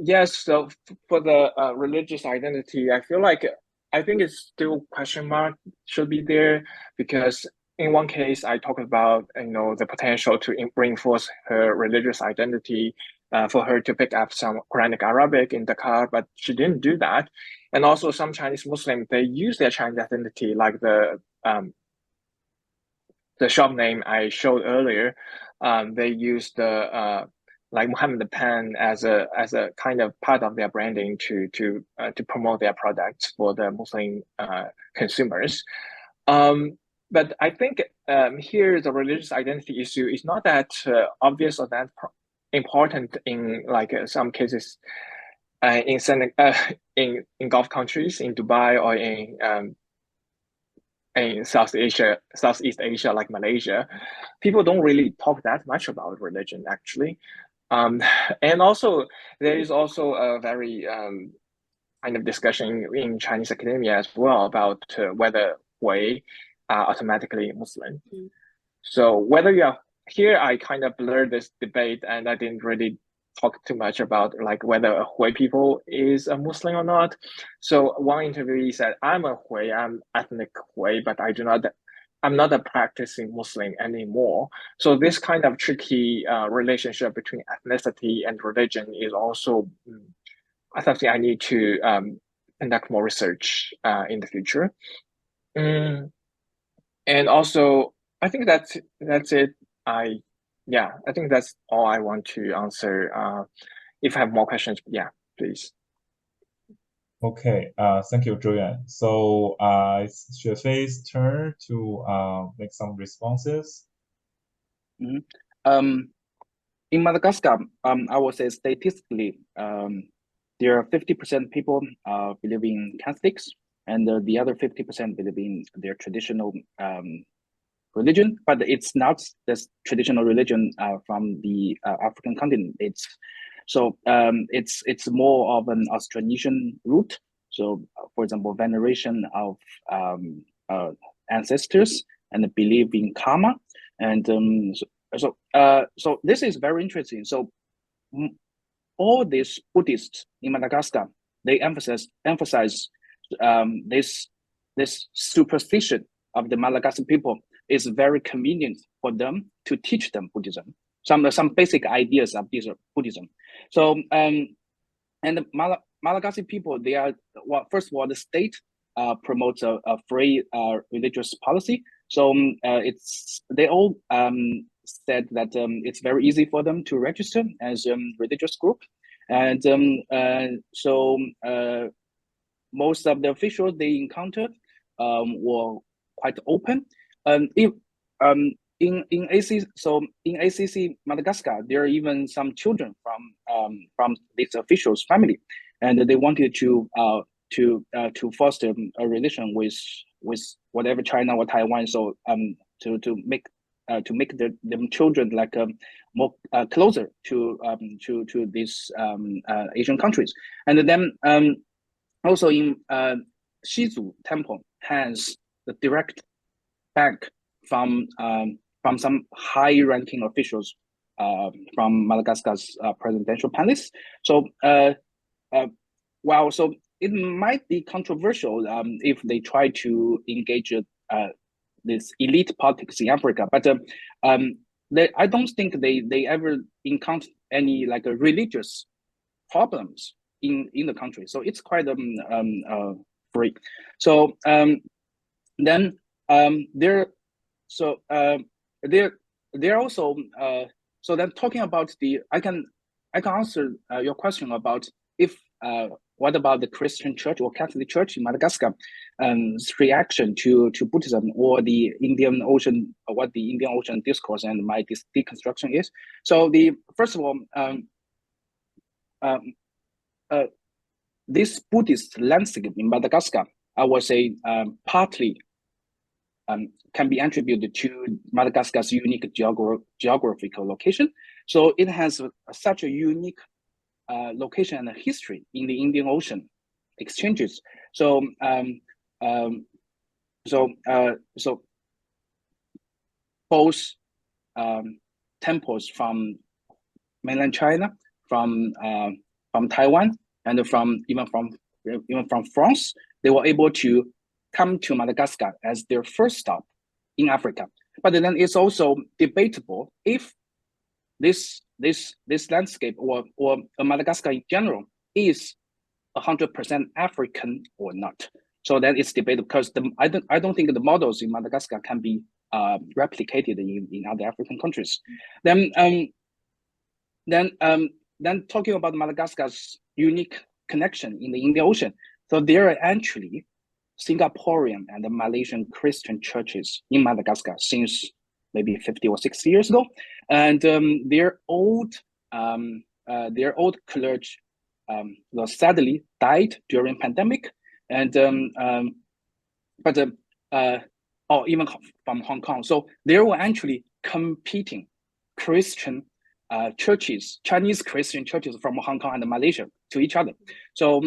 Yes, so for the religious identity, I think it's still question mark should be there, because in one case I talked about the potential to reinforce her religious identity, for her to pick up some Quranic Arabic in Dakar, but she didn't do that. And also some Chinese Muslims, they use their Chinese identity, like the shop name I showed earlier. They use the like Muhammad Pan as a kind of part of their branding to promote their products for the Muslim consumers. But I think here the religious identity issue is not that obvious or that important in like some cases in Gulf countries, in Dubai, or in Southeast Asia, like Malaysia. People don't really talk that much about religion, actually. And also there is also a very kind of discussion in Chinese academia as well about whether Hui are automatically Muslim. So whether you are here, I kind of blurred this debate and I didn't really talk too much about like whether a Hui people is a Muslim or not. So one interviewee said, I'm a Hui, I'm ethnic Hui, but I'm not a practicing Muslim anymore. So this kind of tricky relationship between ethnicity and religion is also something I need to conduct more research in the future. And also, I think that's it. I think that's all I want to answer. If I have more questions, yeah, please. Okay, thank you, Zheyuan. So it's Xuefei's turn to make some responses. In Madagascar, I would say statistically, there are 50% people believe in Catholics, and the other 50% believe in their traditional religion, but it's not this traditional religion from the African continent. It's more of an Austronesian root. So, for example, veneration of ancestors and belief in karma, and so this is very interesting. So all these Buddhists in Madagascar, they emphasize this superstition of the Malagasy people is very convenient for them to teach them Buddhism, some basic ideas of Buddhism. So and the Malagasy people, they are, well, first of all, the state promotes a free religious policy. So they all said that it's very easy for them to register as a religious group, and so most of the officials they encountered were quite open. In ACC Madagascar, there are even some children from these officials' family, and they wanted to foster a relation with whatever China or Taiwan. So to make them children like more closer to these Asian countries. And then also in Shizu Temple has the direct bank from some high-ranking officials from Madagascar's presidential palace. So so it might be controversial if they try to engage this elite politics in Africa, but I don't think they ever encountered any like religious problems in the country. So it's quite free. So then there also so then talking about I can answer your question about if what about the Christian church or Catholic church in Madagascar reaction to Buddhism or the Indian Ocean, what the Indian Ocean discourse and my deconstruction is. So first of all, this Buddhist landscape in Madagascar, I would say partly can be attributed to Madagascar's unique geographical location. So it has such a unique location and history in the Indian Ocean exchanges. So both temples from mainland China, from Taiwan, and even from France, they were able to come to Madagascar as their first stop in Africa. But then it's also debatable if this landscape or Madagascar in general is 100% African or not. So that is debatable because I don't think the models in Madagascar can be replicated in other African countries. Then talking about Madagascar's unique connection in the Indian Ocean. So there are actually Singaporean and Malaysian Christian churches in Madagascar since maybe 50 or 60 years ago, and their old clergy sadly died during pandemic, and or even from Hong Kong. So there were actually competing Christian churches, Chinese Christian churches from Hong Kong and Malaysia to each other. So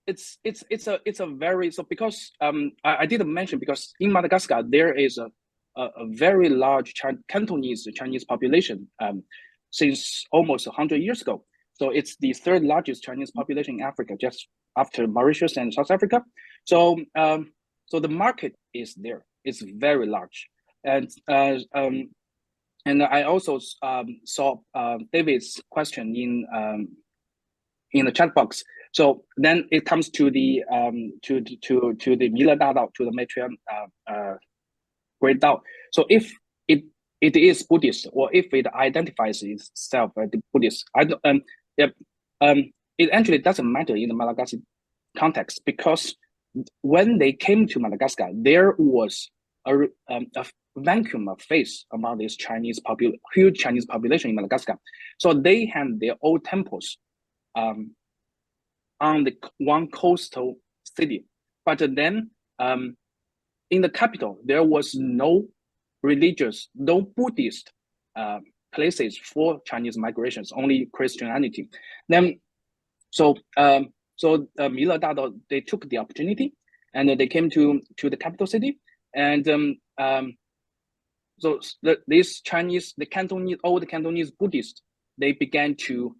it's a very, so because I didn't mention, because in Madagascar there is a very large Cantonese Chinese population since almost 100 years ago. So it's the third largest Chinese population in Africa, just after Mauritius and South Africa. So so the market is there. It's very large. And I also saw David's question in the chat box. So then it comes to the to the Mila Dadao, to the Maitreyan Great Dao. So if it is Buddhist, or if it identifies itself as the Buddhist, it actually doesn't matter in the Malagasy context, because when they came to Madagascar, there was a vacuum of faith among this huge Chinese population in Madagascar. So they had their old temples on the one coastal city, but then in the capital there was no religious, no Buddhist places for Chinese migrations, only Christianity. Then so Mila Dado, they took the opportunity and they came to the capital city, and so these Chinese, old Cantonese Buddhists, they began to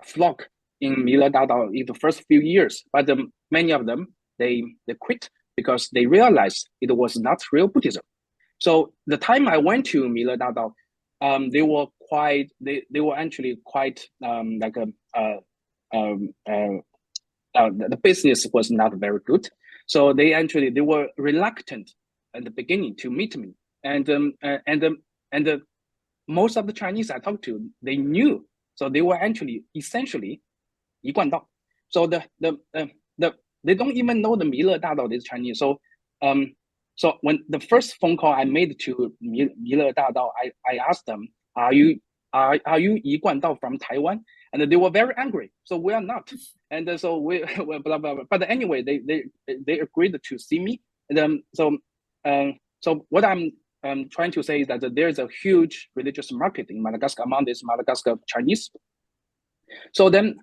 flock in Mila Dado in the first few years, but many of them they quit because they realized it was not real Buddhism. So the time I went to Mila Dado, they were actually quite like the business was not very good. So they were reluctant at the beginning to meet me, and most of the Chinese I talked to, they knew, so they were actually essentially 一贯道. So they don't even know the Mila Dado is Chinese. So so when the first phone call I made to Mila Dado, I asked them, are you 一贯道 from Taiwan? And they were very angry. So we are not. And so we blah, blah, blah. But anyway, they agreed to see me. And so what I'm trying to say is that there's a huge religious market in Madagascar among these Madagascar Chinese. So then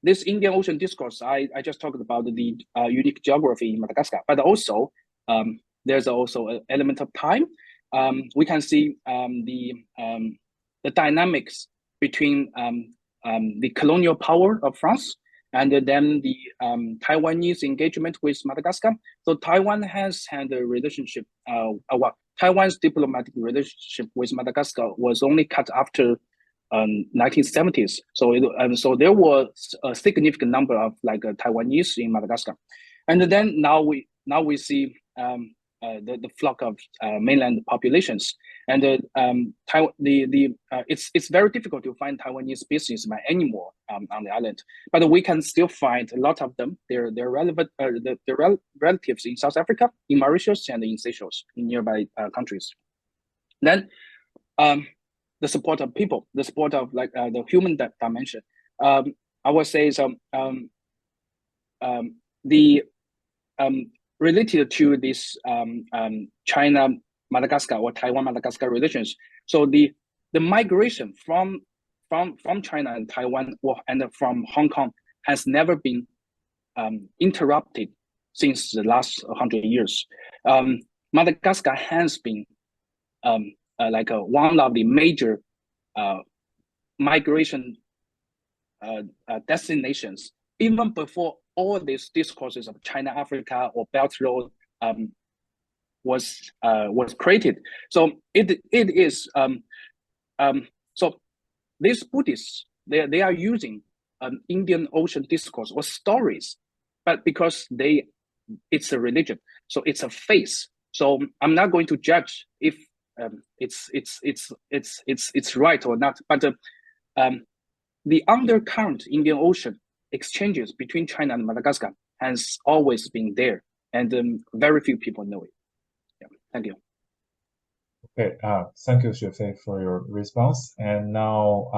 this Indian Ocean discourse, I just talked about the unique geography in Madagascar, but also there's also an element of time. We can see the dynamics between the colonial power of France and then the Taiwanese engagement with Madagascar. So Taiwan has had a relationship, Taiwan's diplomatic relationship with Madagascar was only cut after 1970s. So so there was a significant number of like Taiwanese in Madagascar. And then now we see the flock of mainland populations, and it's very difficult to find Taiwanese businessmen anymore on the island. But we can still find a lot of them. They're relevant. They're relatives in South Africa, in Mauritius, and in Seychelles, in nearby countries. Then the support of people, the support of like the human dimension. I would say related to this China-Madagascar or Taiwan-Madagascar relations. So the migration from China and Taiwan and from Hong Kong has never been interrupted since the last 100 years. Madagascar has been like one of the major migration destinations, even before all these discourses of China, Africa, or Belt Road was created. So it is so these Buddhists, they are using Indian Ocean discourse or stories, but because it's a religion, so it's a faith. So I'm not going to judge if it's right or not, but the undercurrent Indian Ocean exchanges between China and Madagascar has always been there, and very few people know it. Yeah, thank you. Okay, thank you, Xuefei, for your response. And now,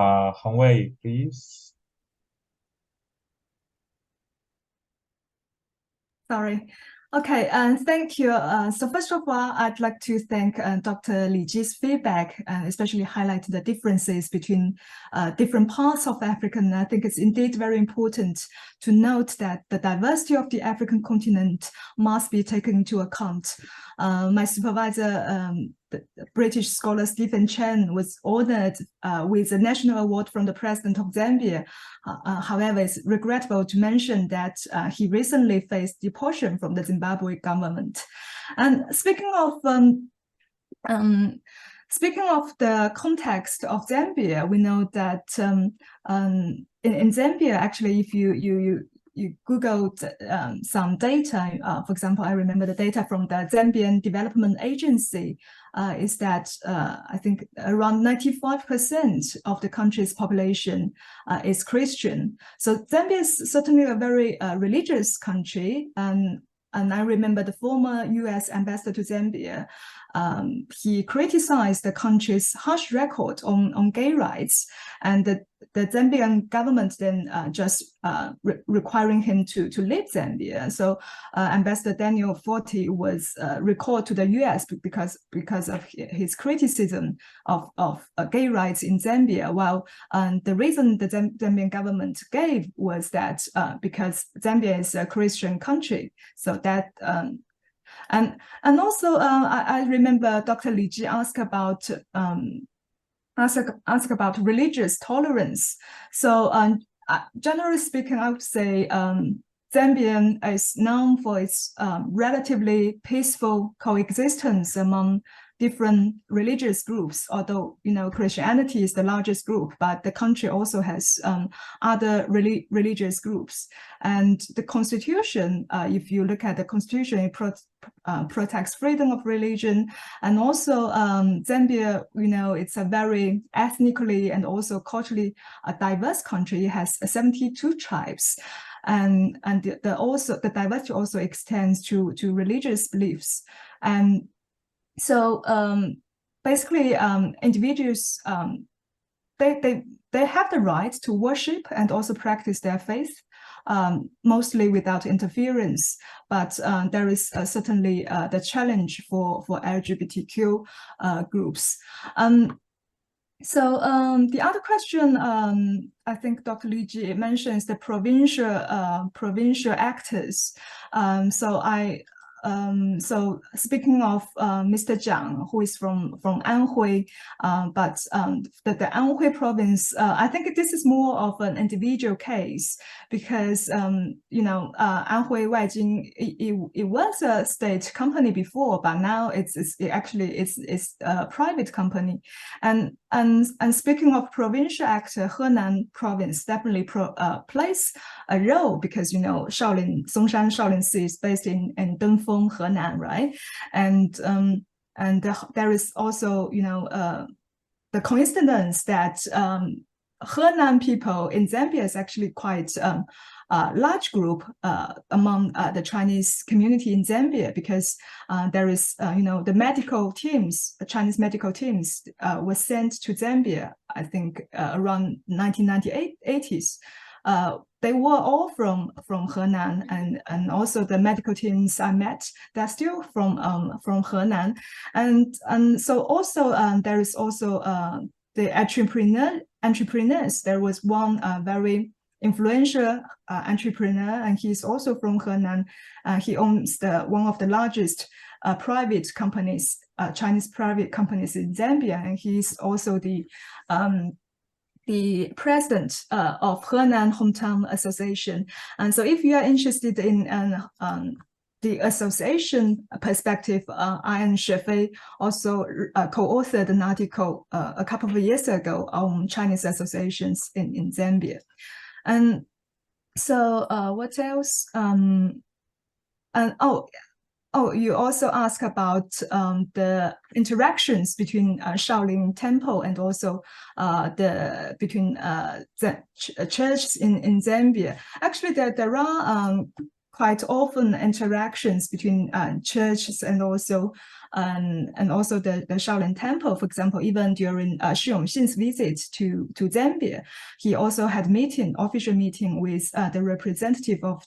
Hangwei, please. Sorry. Okay, thank you. So first of all, I'd like to thank Dr. Li Ji's feedback, especially highlight the differences between different parts of Africa. And I think it's indeed very important to note that the diversity of the African continent must be taken into account. My supervisor, the British scholar Stephen Chen, was honored with a national award from the president of Zambia. However, it's regrettable to mention that he recently faced deportation from the Zimbabwe government. And speaking of the context of Zambia, we know that in Zambia, actually, if you Googled some data, for example, I remember the data from the Zambian Development Agency is that I think around 95% of the country's population is Christian. So Zambia is certainly a very religious country. And I remember the former US ambassador to Zambia, he criticized the country's harsh record on gay rights, and the Zambian government then just requiring him to leave Zambia. So Ambassador Daniel Forti was recalled to the US because of his criticism of gay rights in Zambia. While the reason the Zambian government gave was that because Zambia is a Christian country, so that and also I remember Dr. Li Ji asked about religious tolerance. So generally speaking, I would say Zambia is known for its relatively peaceful coexistence among different religious groups, although Christianity is the largest group, but the country also has other religious groups. And the constitution, if you look at the constitution, it protects freedom of religion. And also Zambia, it's a very ethnically and also culturally diverse country. It has 72 tribes. And the diversity also extends to religious beliefs. And so basically individuals, they have the right to worship and also practice their faith, mostly without interference. But there is certainly the challenge for LGBTQ groups. So the other question I think Dr. Li Ji mentions the provincial actors. So speaking of Mr. Zhang, who is from Anhui, but the Anhui province, I think this is more of an individual case because Anhui Waijing, it was a state company before, but now it's a private company. And speaking of provincial actor, Henan province definitely plays a role because Shaolin, Songshan Shaolin Sea is based in Dengfeng, Henan, right? And there is also the coincidence that Henan people in Zambia is actually quite a large group among the Chinese community in Zambia, because there is the medical teams, the Chinese medical teams were sent to Zambia, I think around 1980s. They were all from Henan, and also the medical teams I met, they're still from Henan, and so also there is also the entrepreneurs. There was one very influential entrepreneur, and he's also from Henan. He owns one of the largest private companies, Chinese private companies in Zambia, and he's also the president of Henan Hometown Association. And so if you are interested in the association perspective, I and Xuefei also co-authored an article a couple of years ago on Chinese associations in Zambia. And so what else? You also ask about the interactions between Shaolin Temple and also between the churches in Zambia. Actually, there are quite often interactions between churches and also the Shaolin temple. For example, even during Shi Yongxin's visit to Zambia, he also had official meeting with the representative of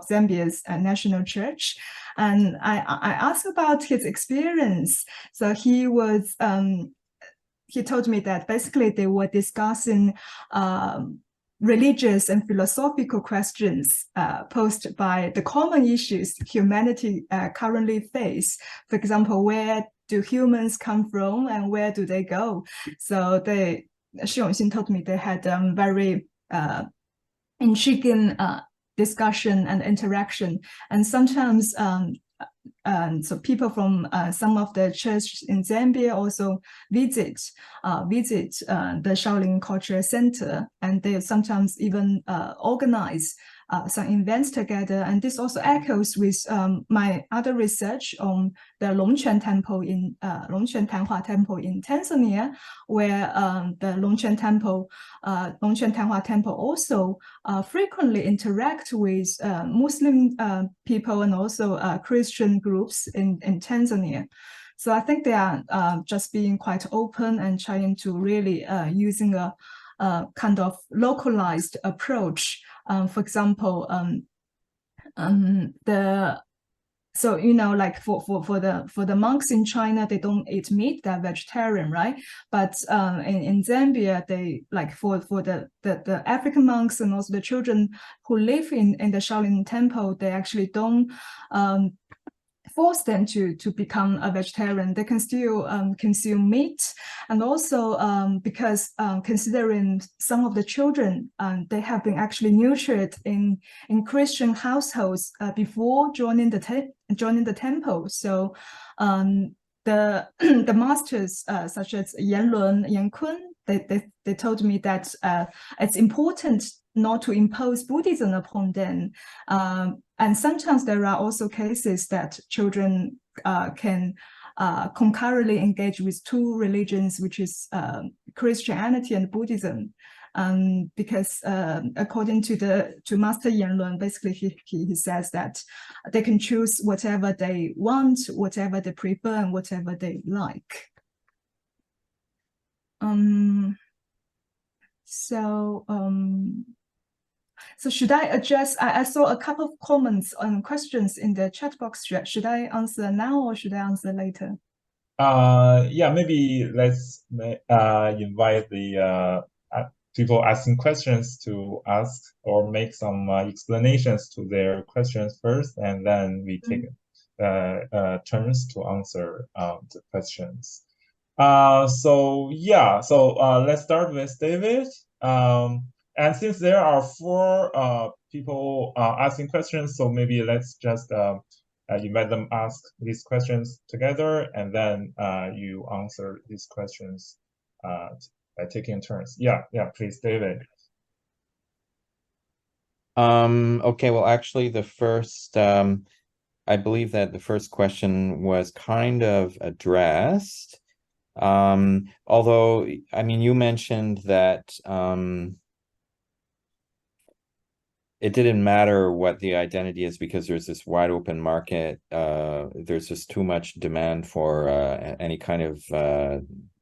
Zambia's national church. And I asked about his experience. So he told me that basically they were discussing religious and philosophical questions posed by the common issues humanity currently face. For example, where do humans come from and where do they go? So Shi Yongxin told me they had very intriguing discussion and interaction, and sometimes so people from some of the churches in Zambia also visit the Shaolin Cultural Center, and they sometimes even organize some events together. And this also echoes with my other research on the Longquan Temple in Longquan Tanhua Temple in Tanzania, where the Longquan Tanhua Temple also frequently interact with Muslim people and also Christian groups in Tanzania. So I think they are just being quite open and trying to really using a kind of localized approach. For example, so like for the monks in China, they don't eat meat; they're vegetarian, right? But in Zambia, they like for the African monks and also the children who live in the Shaolin temple, they actually don't force them to become a vegetarian. They can still consume meat, and also because considering some of the children, they have been actually nurtured in Christian households before joining the temple. So the masters such as Yan Kun, they told me that it's important not to impose Buddhism upon them. And sometimes there are also cases that children can concurrently engage with two religions, which is Christianity and Buddhism. Because according to Master Yanlun, basically he says that they can choose whatever they want, whatever they prefer, and whatever they like. So should I address? I saw a couple of comments and questions in the chat box. Should I answer now or should I answer later? Yeah, maybe let's invite the people asking questions to ask or make some explanations to their questions first, and then we take turns to answer the questions. So let's start with David. And since there are 4 people asking questions, so maybe let's just invite them ask these questions together, and then you answer these questions by taking turns. Yeah, please, David. Okay, well, actually, the first, I believe that the first question was kind of addressed. Although, I mean, you mentioned that it didn't matter what the identity is because there's this wide open market. There's just too much demand for any kind of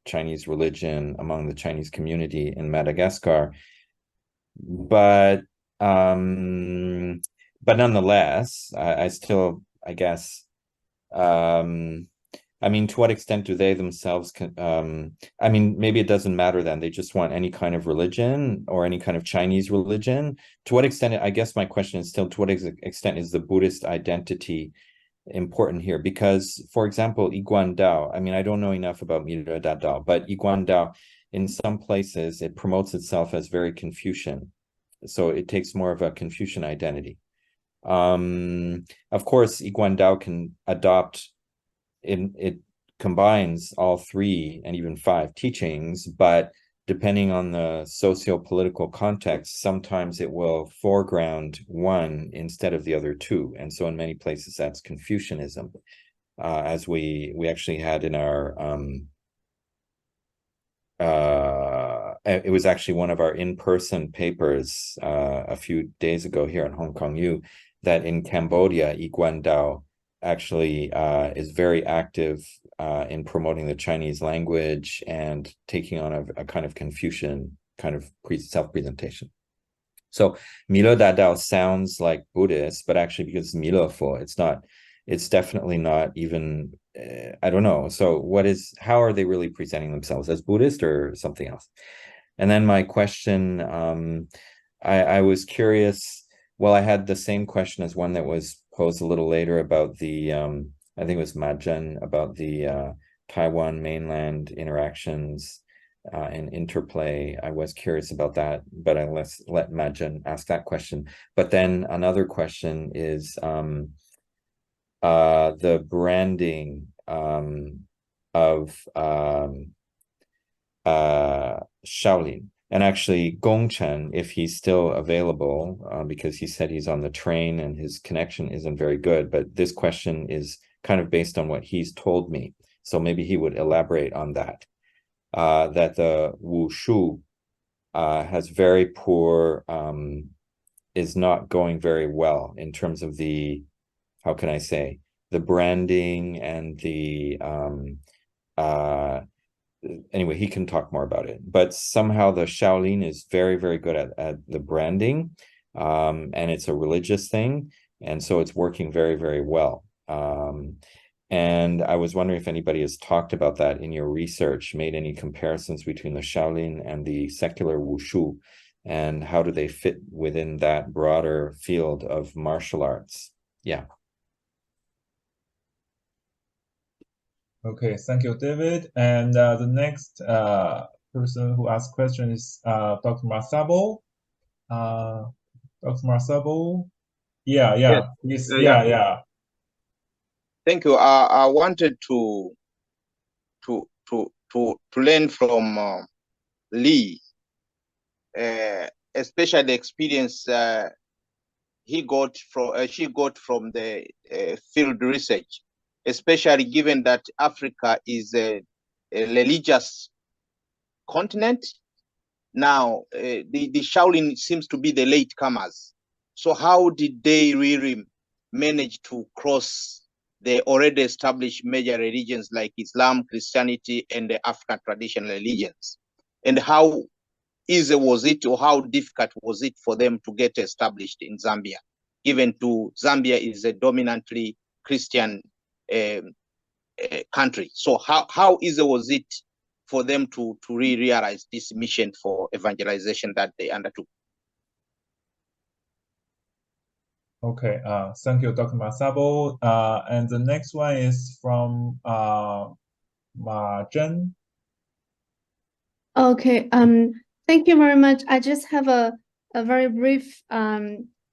Chinese religion among the Chinese community in Madagascar. But nonetheless, I still, I guess, I mean, to what extent do they themselves I mean, maybe it doesn't matter then. They just want any kind of religion or any kind of Chinese religion. To what extent, I guess my question is still, to what extent is the Buddhist identity important here? Because, for example, Yiguan Dao, I mean, I don't know enough about Mitre Da Dao, but Yiguan Dao, in some places, it promotes itself as very Confucian. So it takes more of a Confucian identity. Of course, Yiguan Dao can adopt, it combines all 3 and even 5 teachings, but depending on the socio-political context, sometimes it will foreground one instead of the other 2. And so in many places, that's Confucianism, as we actually had in our, it was actually one of our in-person papers a few days ago here at Hong Kong U. that in Cambodia, I Quan Dao actually is very active in promoting the Chinese language and taking on a kind of Confucian kind of self-presentation. So Milo Da Dao sounds like Buddhist, but actually because it's Milo Fo, it's definitely not even, I don't know. So how are they really presenting themselves, as Buddhist or something else? And then my question, I was curious, well, I had the same question as one that was posed a little later about the, I think it was Majen, about the Taiwan mainland interactions and interplay. I was curious about that, but I let Majen ask that question. But then another question is the branding of Shaolin. And actually, Gongchen, if he's still available, because he said he's on the train and his connection isn't very good, but this question is kind of based on what he's told me. So maybe he would elaborate on that. That the Wushu has very poor, is not going very well in terms of the, how can I say, the branding and the, anyway, he can talk more about it, but somehow the Shaolin is very, very good at the branding, and it's a religious thing, and so it's working very, very well. And I was wondering if anybody has talked about that in your research, made any comparisons between the Shaolin and the secular Wushu, and how do they fit within that broader field of martial arts? Yeah. Okay, thank you, David. And the next person who asked question is Dr. Masabo. Dr. Masabo. Yeah, Yes. yeah. Thank you. I wanted to learn from Lee, especially the experience she got from the field research, especially given that Africa is a religious continent. Now, the Shaolin seems to be the latecomers. So how did they really manage to cross the already established major religions like Islam, Christianity, and the African traditional religions? And how easy was it, or how difficult was it for them to get established in Zambia, given to Zambia is a dominantly Christian country? So how easy was it for them to realize this mission for evangelization that they undertook? Okay, thank you, Dr. Masabo. And the next one is from Ma Zhen. Okay, thank you very much. I just have a very brief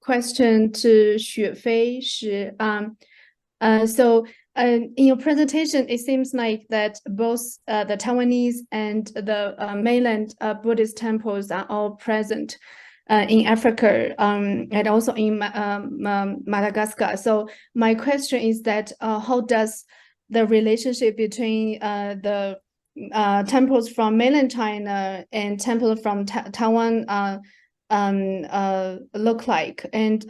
question to Xuefei. So in your presentation, it seems like that both the Taiwanese and the mainland Buddhist temples are all present in Africa and also in Madagascar. So my question is that how does the relationship between the temples from mainland China and temples from Taiwan look like? And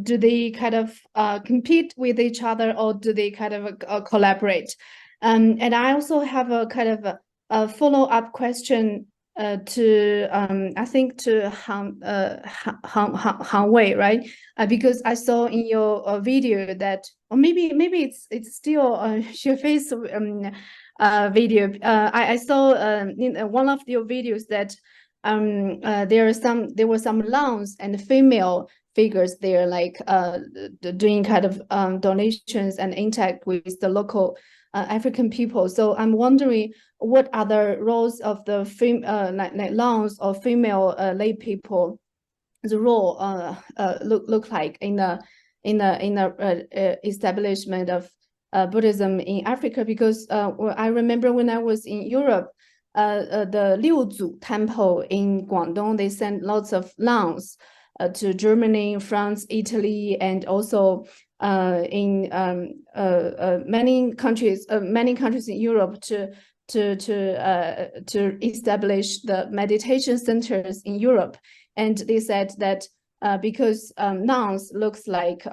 do they kind of compete with each other, or do they kind of collaborate? And I also have a kind of a follow-up question to I think to Hangwei, right? Because I saw in your video that, or maybe it's still Xuefei's video. I saw in one of your videos that there were some nuns and female figures there, like doing kind of donations and interact with the local African people. So I'm wondering, what are the roles of the like nuns or female lay people? The role look like in the establishment of Buddhism in Africa? Because I remember when I was in Europe, the Liuzu temple in Guangdong, they sent lots of nuns to Germany, France, Italy, and also in many countries in Europe to establish the meditation centers in Europe. And they said that because nuns look like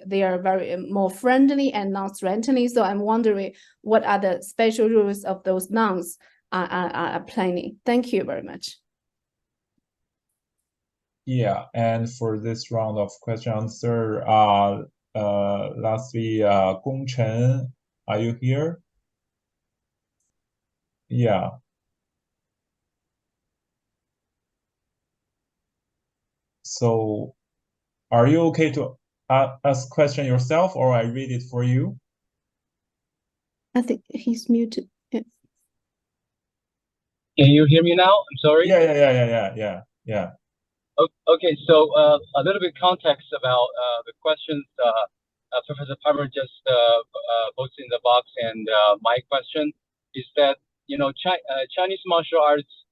they are very more friendly and non-threatening. So I'm wondering what are the special rules of those nuns are planning. Thank you very much. Yeah, and for this round of question answer, lastly, Gong Chen, are you here? Yeah. So, are you okay to ask question yourself, or I read it for you? I think he's muted. Yeah. Can you hear me now? I'm sorry. Yeah. Okay, so a little bit context about the questions Professor Palmer just posted in the box, and my question is that, you know, Chinese martial arts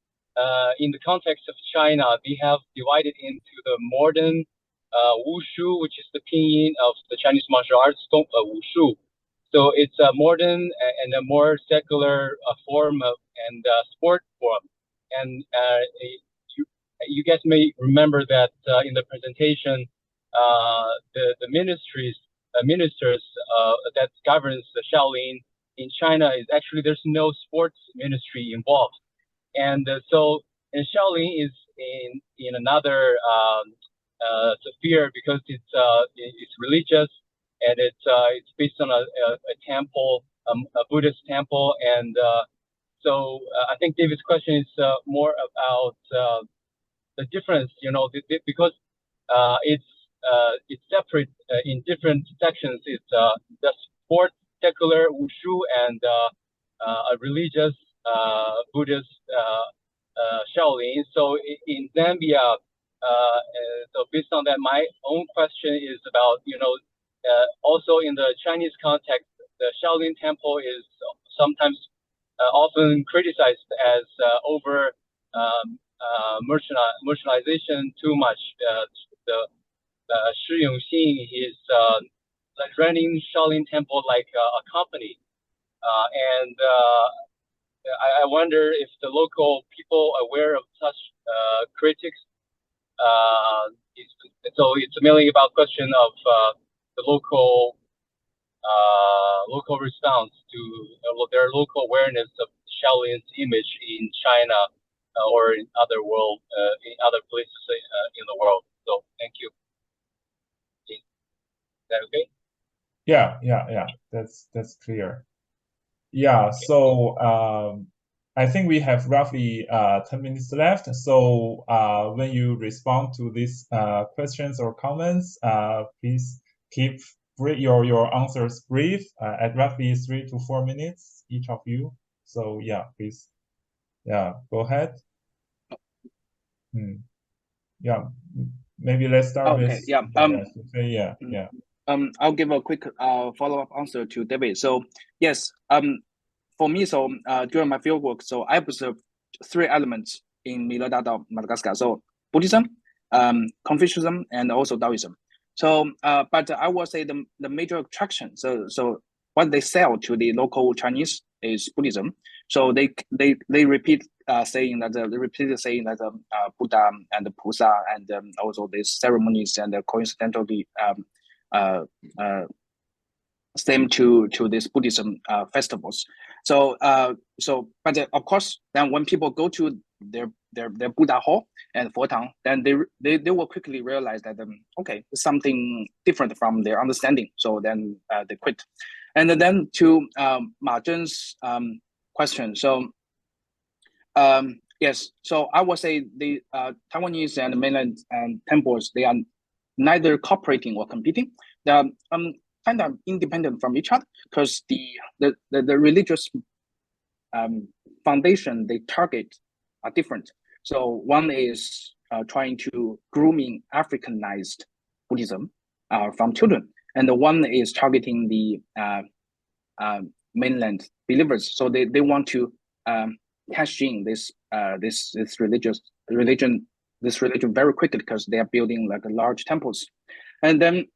in the context of China, they have divided into the modern wushu, which is the pinyin of the Chinese martial arts, wushu. So it's a modern and a more secular form of and sport form. And you guys may remember that in the presentation, the ministers that governs the Shaolin in China is actually there's no sports ministry involved, and so and Shaolin is in another sphere because it's religious, and it's based on a temple, a Buddhist temple, and so I think David's question is more about the difference, you know, because it's separate in different sections. It's the sport, secular, wushu, and a religious Buddhist Shaolin. So in Zambia, so based on that, my own question is about, you know, also in the Chinese context, the Shaolin temple is sometimes often criticized as over merchandization too much. Shi Yongxing is like running Shaolin temple like a company, and I wonder if the local people are aware of such critics. So it's mainly about question of the local response to their local awareness of Shaolin's image in China or in other places in the world. So thank you. Is that okay? Yeah. That's clear. Yeah. So I think we have roughly 10 minutes left. So when you respond to these questions or comments, please keep your answers brief at roughly 3 to 4 minutes each of you. So yeah, please. Yeah, go ahead. Yeah, maybe let's start with Xuefei. I'll give a quick follow-up answer to David. So yes, for me, so during my fieldwork, so I observed 3 elements in Madagascar. So Buddhism, Confucianism, and also Taoism. So but I will say the major attraction, so what they sell to the local Chinese is Buddhism. So they repeat saying that Buddha and the Pusa and also these ceremonies and coincidentally same to this Buddhism festivals. So but of course then when people go to their Buddha hall and Fotang, then they will quickly realize that okay, something different from their understanding. So then they quit. And then to Ma Zhen's question. So yes, so I would say the Taiwanese and mainland temples, they are neither cooperating or competing. They are kind of independent from each other because the religious foundation they target are different. So one is trying to grooming Africanized Buddhism from children, and the one is targeting the mainland believers. So they want to cash in this religion very quickly because they are building like large temples. And then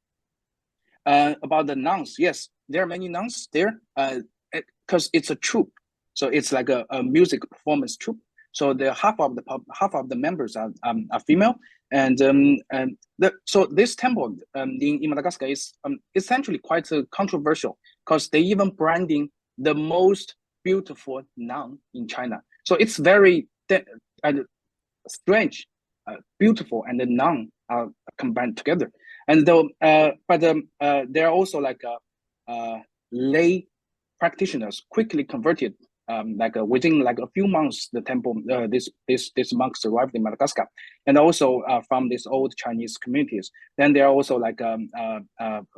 about the nuns, yes, there are many nuns there because it's a troupe. So it's like a music performance troupe. So the half of the members are female, So this temple in Madagascar is essentially quite controversial, because they even branding the most beautiful nun in China. So it's very strange, beautiful and the nun are combined together. And though, but there are also like lay practitioners quickly converted. Within like a few months, the temple, this monks arrived in Madagascar, and also from these old Chinese communities. Then there are also like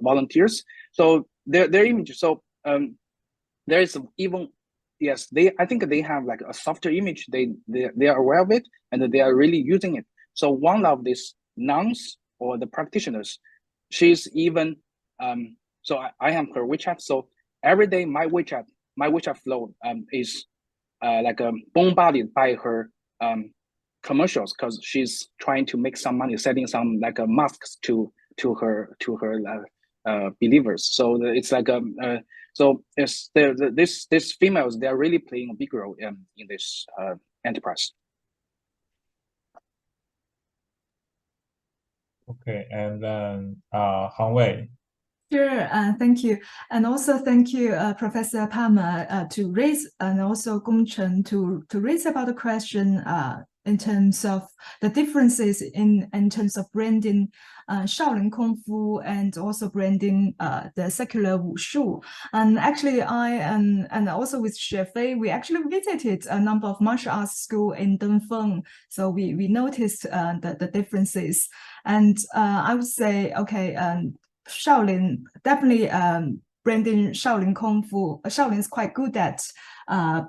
volunteers. So their image. So there is even, yes, I think they have like a softer image. They are aware of it, and they are really using it. So one of these nuns or the practitioners, she's even so I have her WeChat. So every day my WeChat flow is bombarded by her commercials, because she's trying to make some money selling some like masks to her believers. So it's like so it's these females, they are really playing a big role in this enterprise. Okay, and then Hangwei. Sure, thank you. And also thank you, Professor Palmer, to raise, and also Gong Chen to raise about the question in terms of the differences in terms of branding Shaolin Kung Fu and also branding the secular Wushu. And actually and also with Xuefei, we actually visited a number of martial arts schools in Dengfeng. So we noticed the differences. And I would say, okay, Shaolin definitely branding Shaolin Kung Fu. Shaolin is quite good at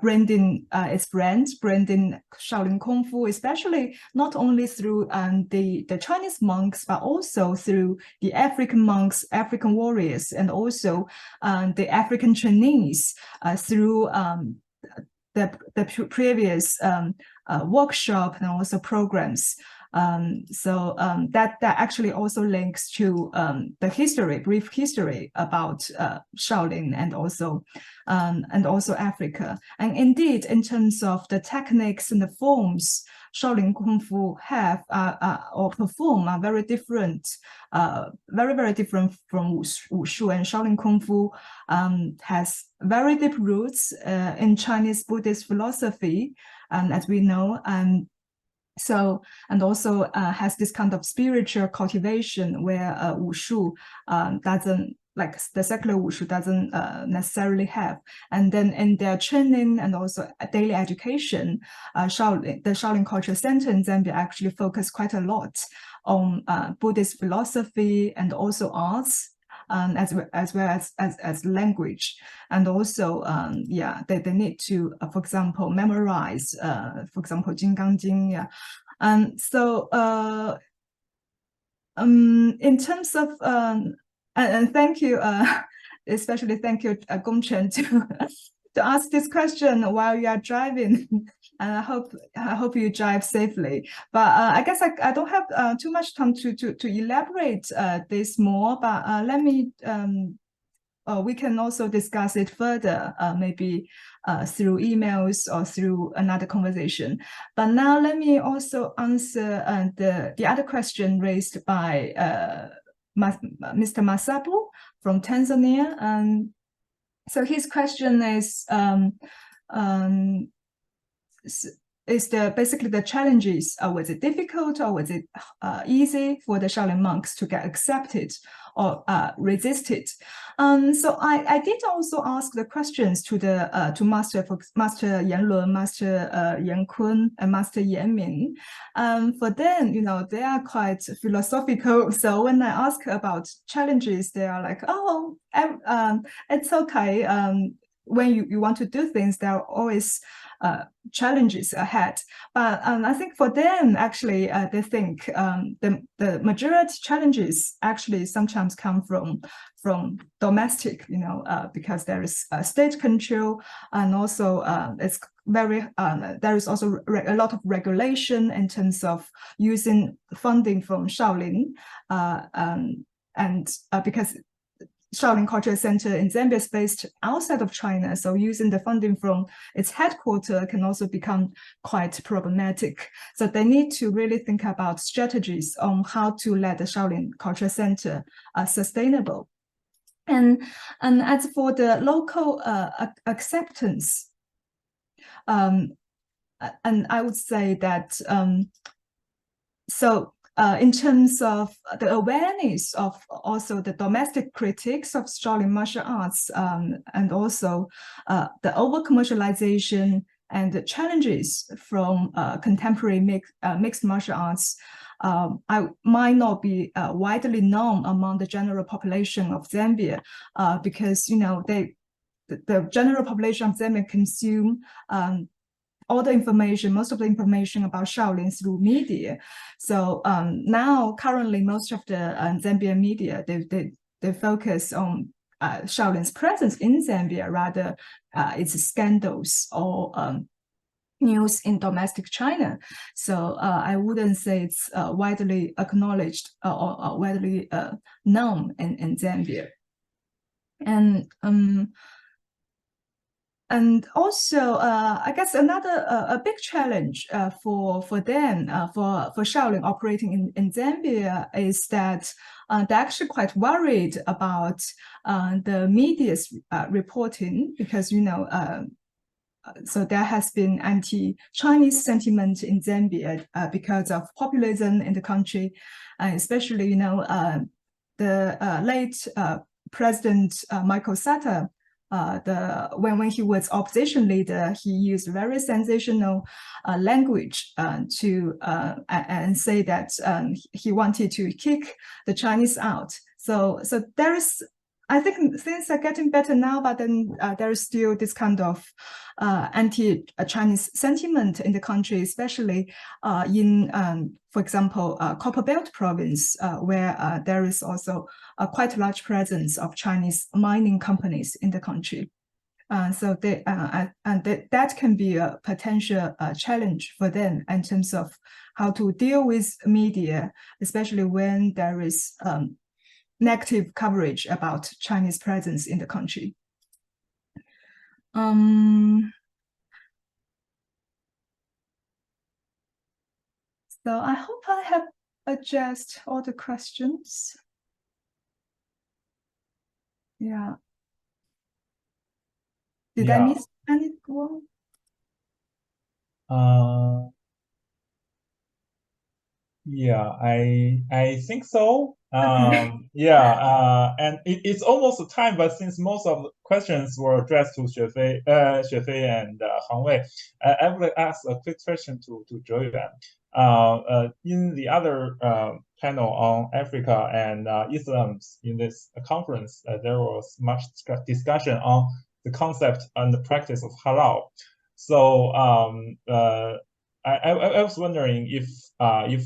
branding its brand, branding Shaolin Kung Fu, especially not only through the Chinese monks, but also through the African monks, African warriors, and also the African trainees through the previous workshop and also programs. So that actually also links to the brief history about Shaolin and also Africa. And indeed, in terms of the techniques and the forms Shaolin Kung Fu have or perform are very different, very different from Wushu. And Shaolin Kung Fu has very deep roots in Chinese Buddhist philosophy, as we know. So, and also has this kind of spiritual cultivation where Wushu doesn't, like the secular Wushu doesn't necessarily have. And then in their training and also daily education, the Shaolin Culture Center in Zambia actually focus quite a lot on Buddhist philosophy and also arts. As well as language, and also they need to for example memorize for example Jing Gang Jing, and so in terms of and thank you especially thank you Gong Chen to ask this question while you are driving. And I hope you drive safely. But I guess I don't have too much time to elaborate this more. But let me we can also discuss it further, maybe through emails or through another conversation. But now let me also answer the other question raised by Mr. Masabu from Tanzania. So his question is basically the challenges, was it difficult or was it easy for the Shaolin monks to get accepted or resisted? So I did also ask the questions to Master Yanlun, Master Yan Kun, and Master Yan Min. For them, they are quite philosophical. So when I ask about challenges, they are like, oh, it's okay. When you want to do things, there are always challenges ahead. But I think for them, actually, they think the majority challenges actually sometimes come from domestic, because there is state control, and also it's very there is also a lot of regulation in terms of using funding from Shaolin, and because Shaolin Cultural Center in Zambia is based outside of China, so using the funding from its headquarters can also become quite problematic. So they need to really think about strategies on how to let the Shaolin Cultural Center sustainable. And as for the local acceptance, and I would say that in terms of the awareness of also the domestic critiques of Shaolin martial arts, and also the over-commercialization and the challenges from contemporary mixed martial arts, I might not be widely known among the general population of Zambia, because the general population of Zambia consume all the information, most of the information about Shaolin through media. So now, currently, most of the Zambian media, they focus on Shaolin's presence in Zambia, rather its scandals or news in domestic China. So I wouldn't say it's widely acknowledged or widely known in Zambia. And also, I guess another a big challenge for them, for Shaolin operating in Zambia, is that they're actually quite worried about the media's reporting, because so there has been anti-Chinese sentiment in Zambia because of populism in the country, especially the late President Michael Sata. When he was opposition leader, he used very sensational language to and say that he wanted to kick the Chinese out. So there is, I think things are getting better now, but then there is still this kind of anti-Chinese sentiment in the country, especially in, for example, Copperbelt province, where there is also a quite large presence of Chinese mining companies in the country. So that can be a potential challenge for them in terms of how to deal with media, especially when there is negative coverage about Chinese presence in the country. So I hope I have addressed all the questions. Yeah. Did I miss anyone? Yeah, I think so. And it's almost the time, but since most of the questions were addressed to Xuefei and Hangwei, I would ask a quick question to Zheyuan. In the other panel on Africa and Islam in this conference, there was much discussion on the concept and the practice of halal. So I was wondering if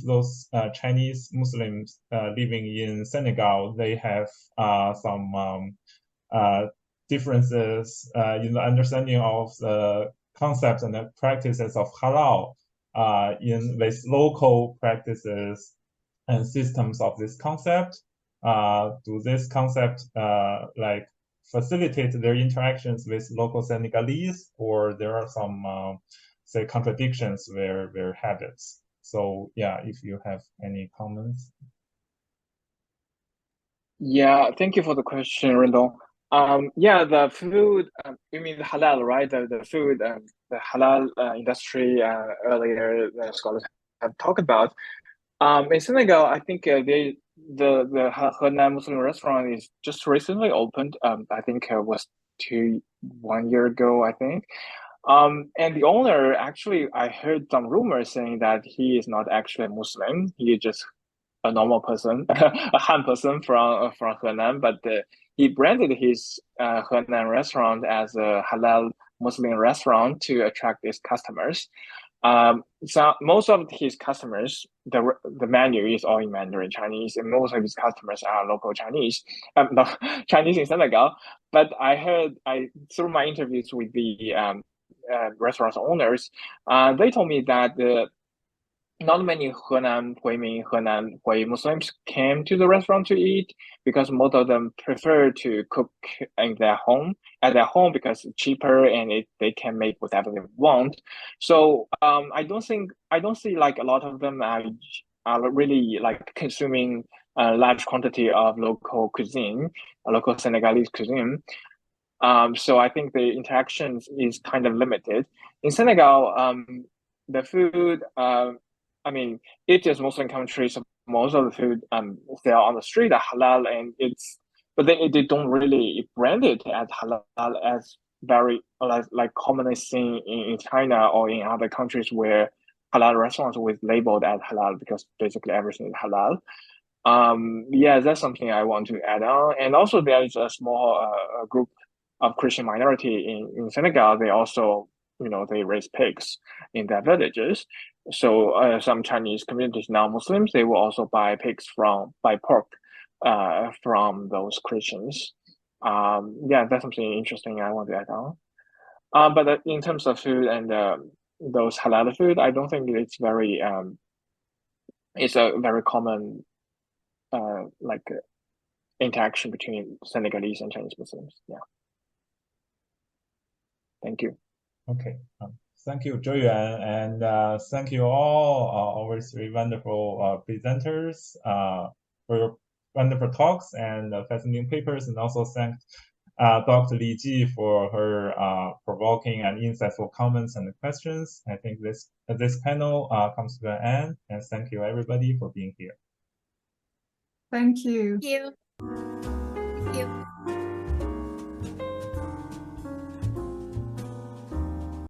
those Chinese Muslims living in Senegal, they have some differences in the understanding of the concepts and the practices of halal with local practices and systems of this concept. Do this concept like facilitate their interactions with local Senegalese, or there are some say contradictions with their habits? So yeah, if you have any comments. Yeah, thank you for the question, Rundong. Yeah, the food, you mean the halal, right? The food, the halal industry, earlier the scholars have talked about. In Senegal, I think the Henan Muslim restaurant is just recently opened. I think it was 1 year ago, I think. And the owner, actually, I heard some rumors saying that he is not actually a Muslim. He is just a normal person, a Han person from Henan, but he branded his Henan restaurant as a halal Muslim restaurant to attract his customers. So most of his customers, the menu is all in Mandarin Chinese, and most of his customers are local Chinese, no, Chinese in Senegal. But I heard, through my interviews with the restaurant owners, they told me that not many Henan Hui Muslims came to the restaurant to eat because most of them prefer to cook at their home because it's cheaper and they can make whatever they want. So I don't see like a lot of them are really like consuming a large quantity of local cuisine, local Senegalese cuisine. So I think the interactions is kind of limited. In Senegal, the food, I mean, it is Muslim country, so most of the food sell on the street are halal, and but they don't really brand it as halal as very like commonly seen in China or in other countries where halal restaurants with labeled as halal because basically everything is halal. Yeah, that's something I want to add on. And also there is a small group of Christian minority in Senegal. They also, they raise pigs in their villages. So some Chinese communities, non-Muslims, they will also buy pork from those Christians. Yeah, that's something interesting I want to add on. But in terms of food and those halal food, I don't think it's it's a very common like interaction between Senegalese and Chinese Muslims. Yeah. Thank you. Okay. Thank you, Zheyuan, and thank you all, our three wonderful presenters for your wonderful talks and fascinating papers, and also thank Dr. Li Ji for her provoking and insightful comments and questions. I think this panel comes to an end, and thank you everybody for being here. Thank you. Thank you.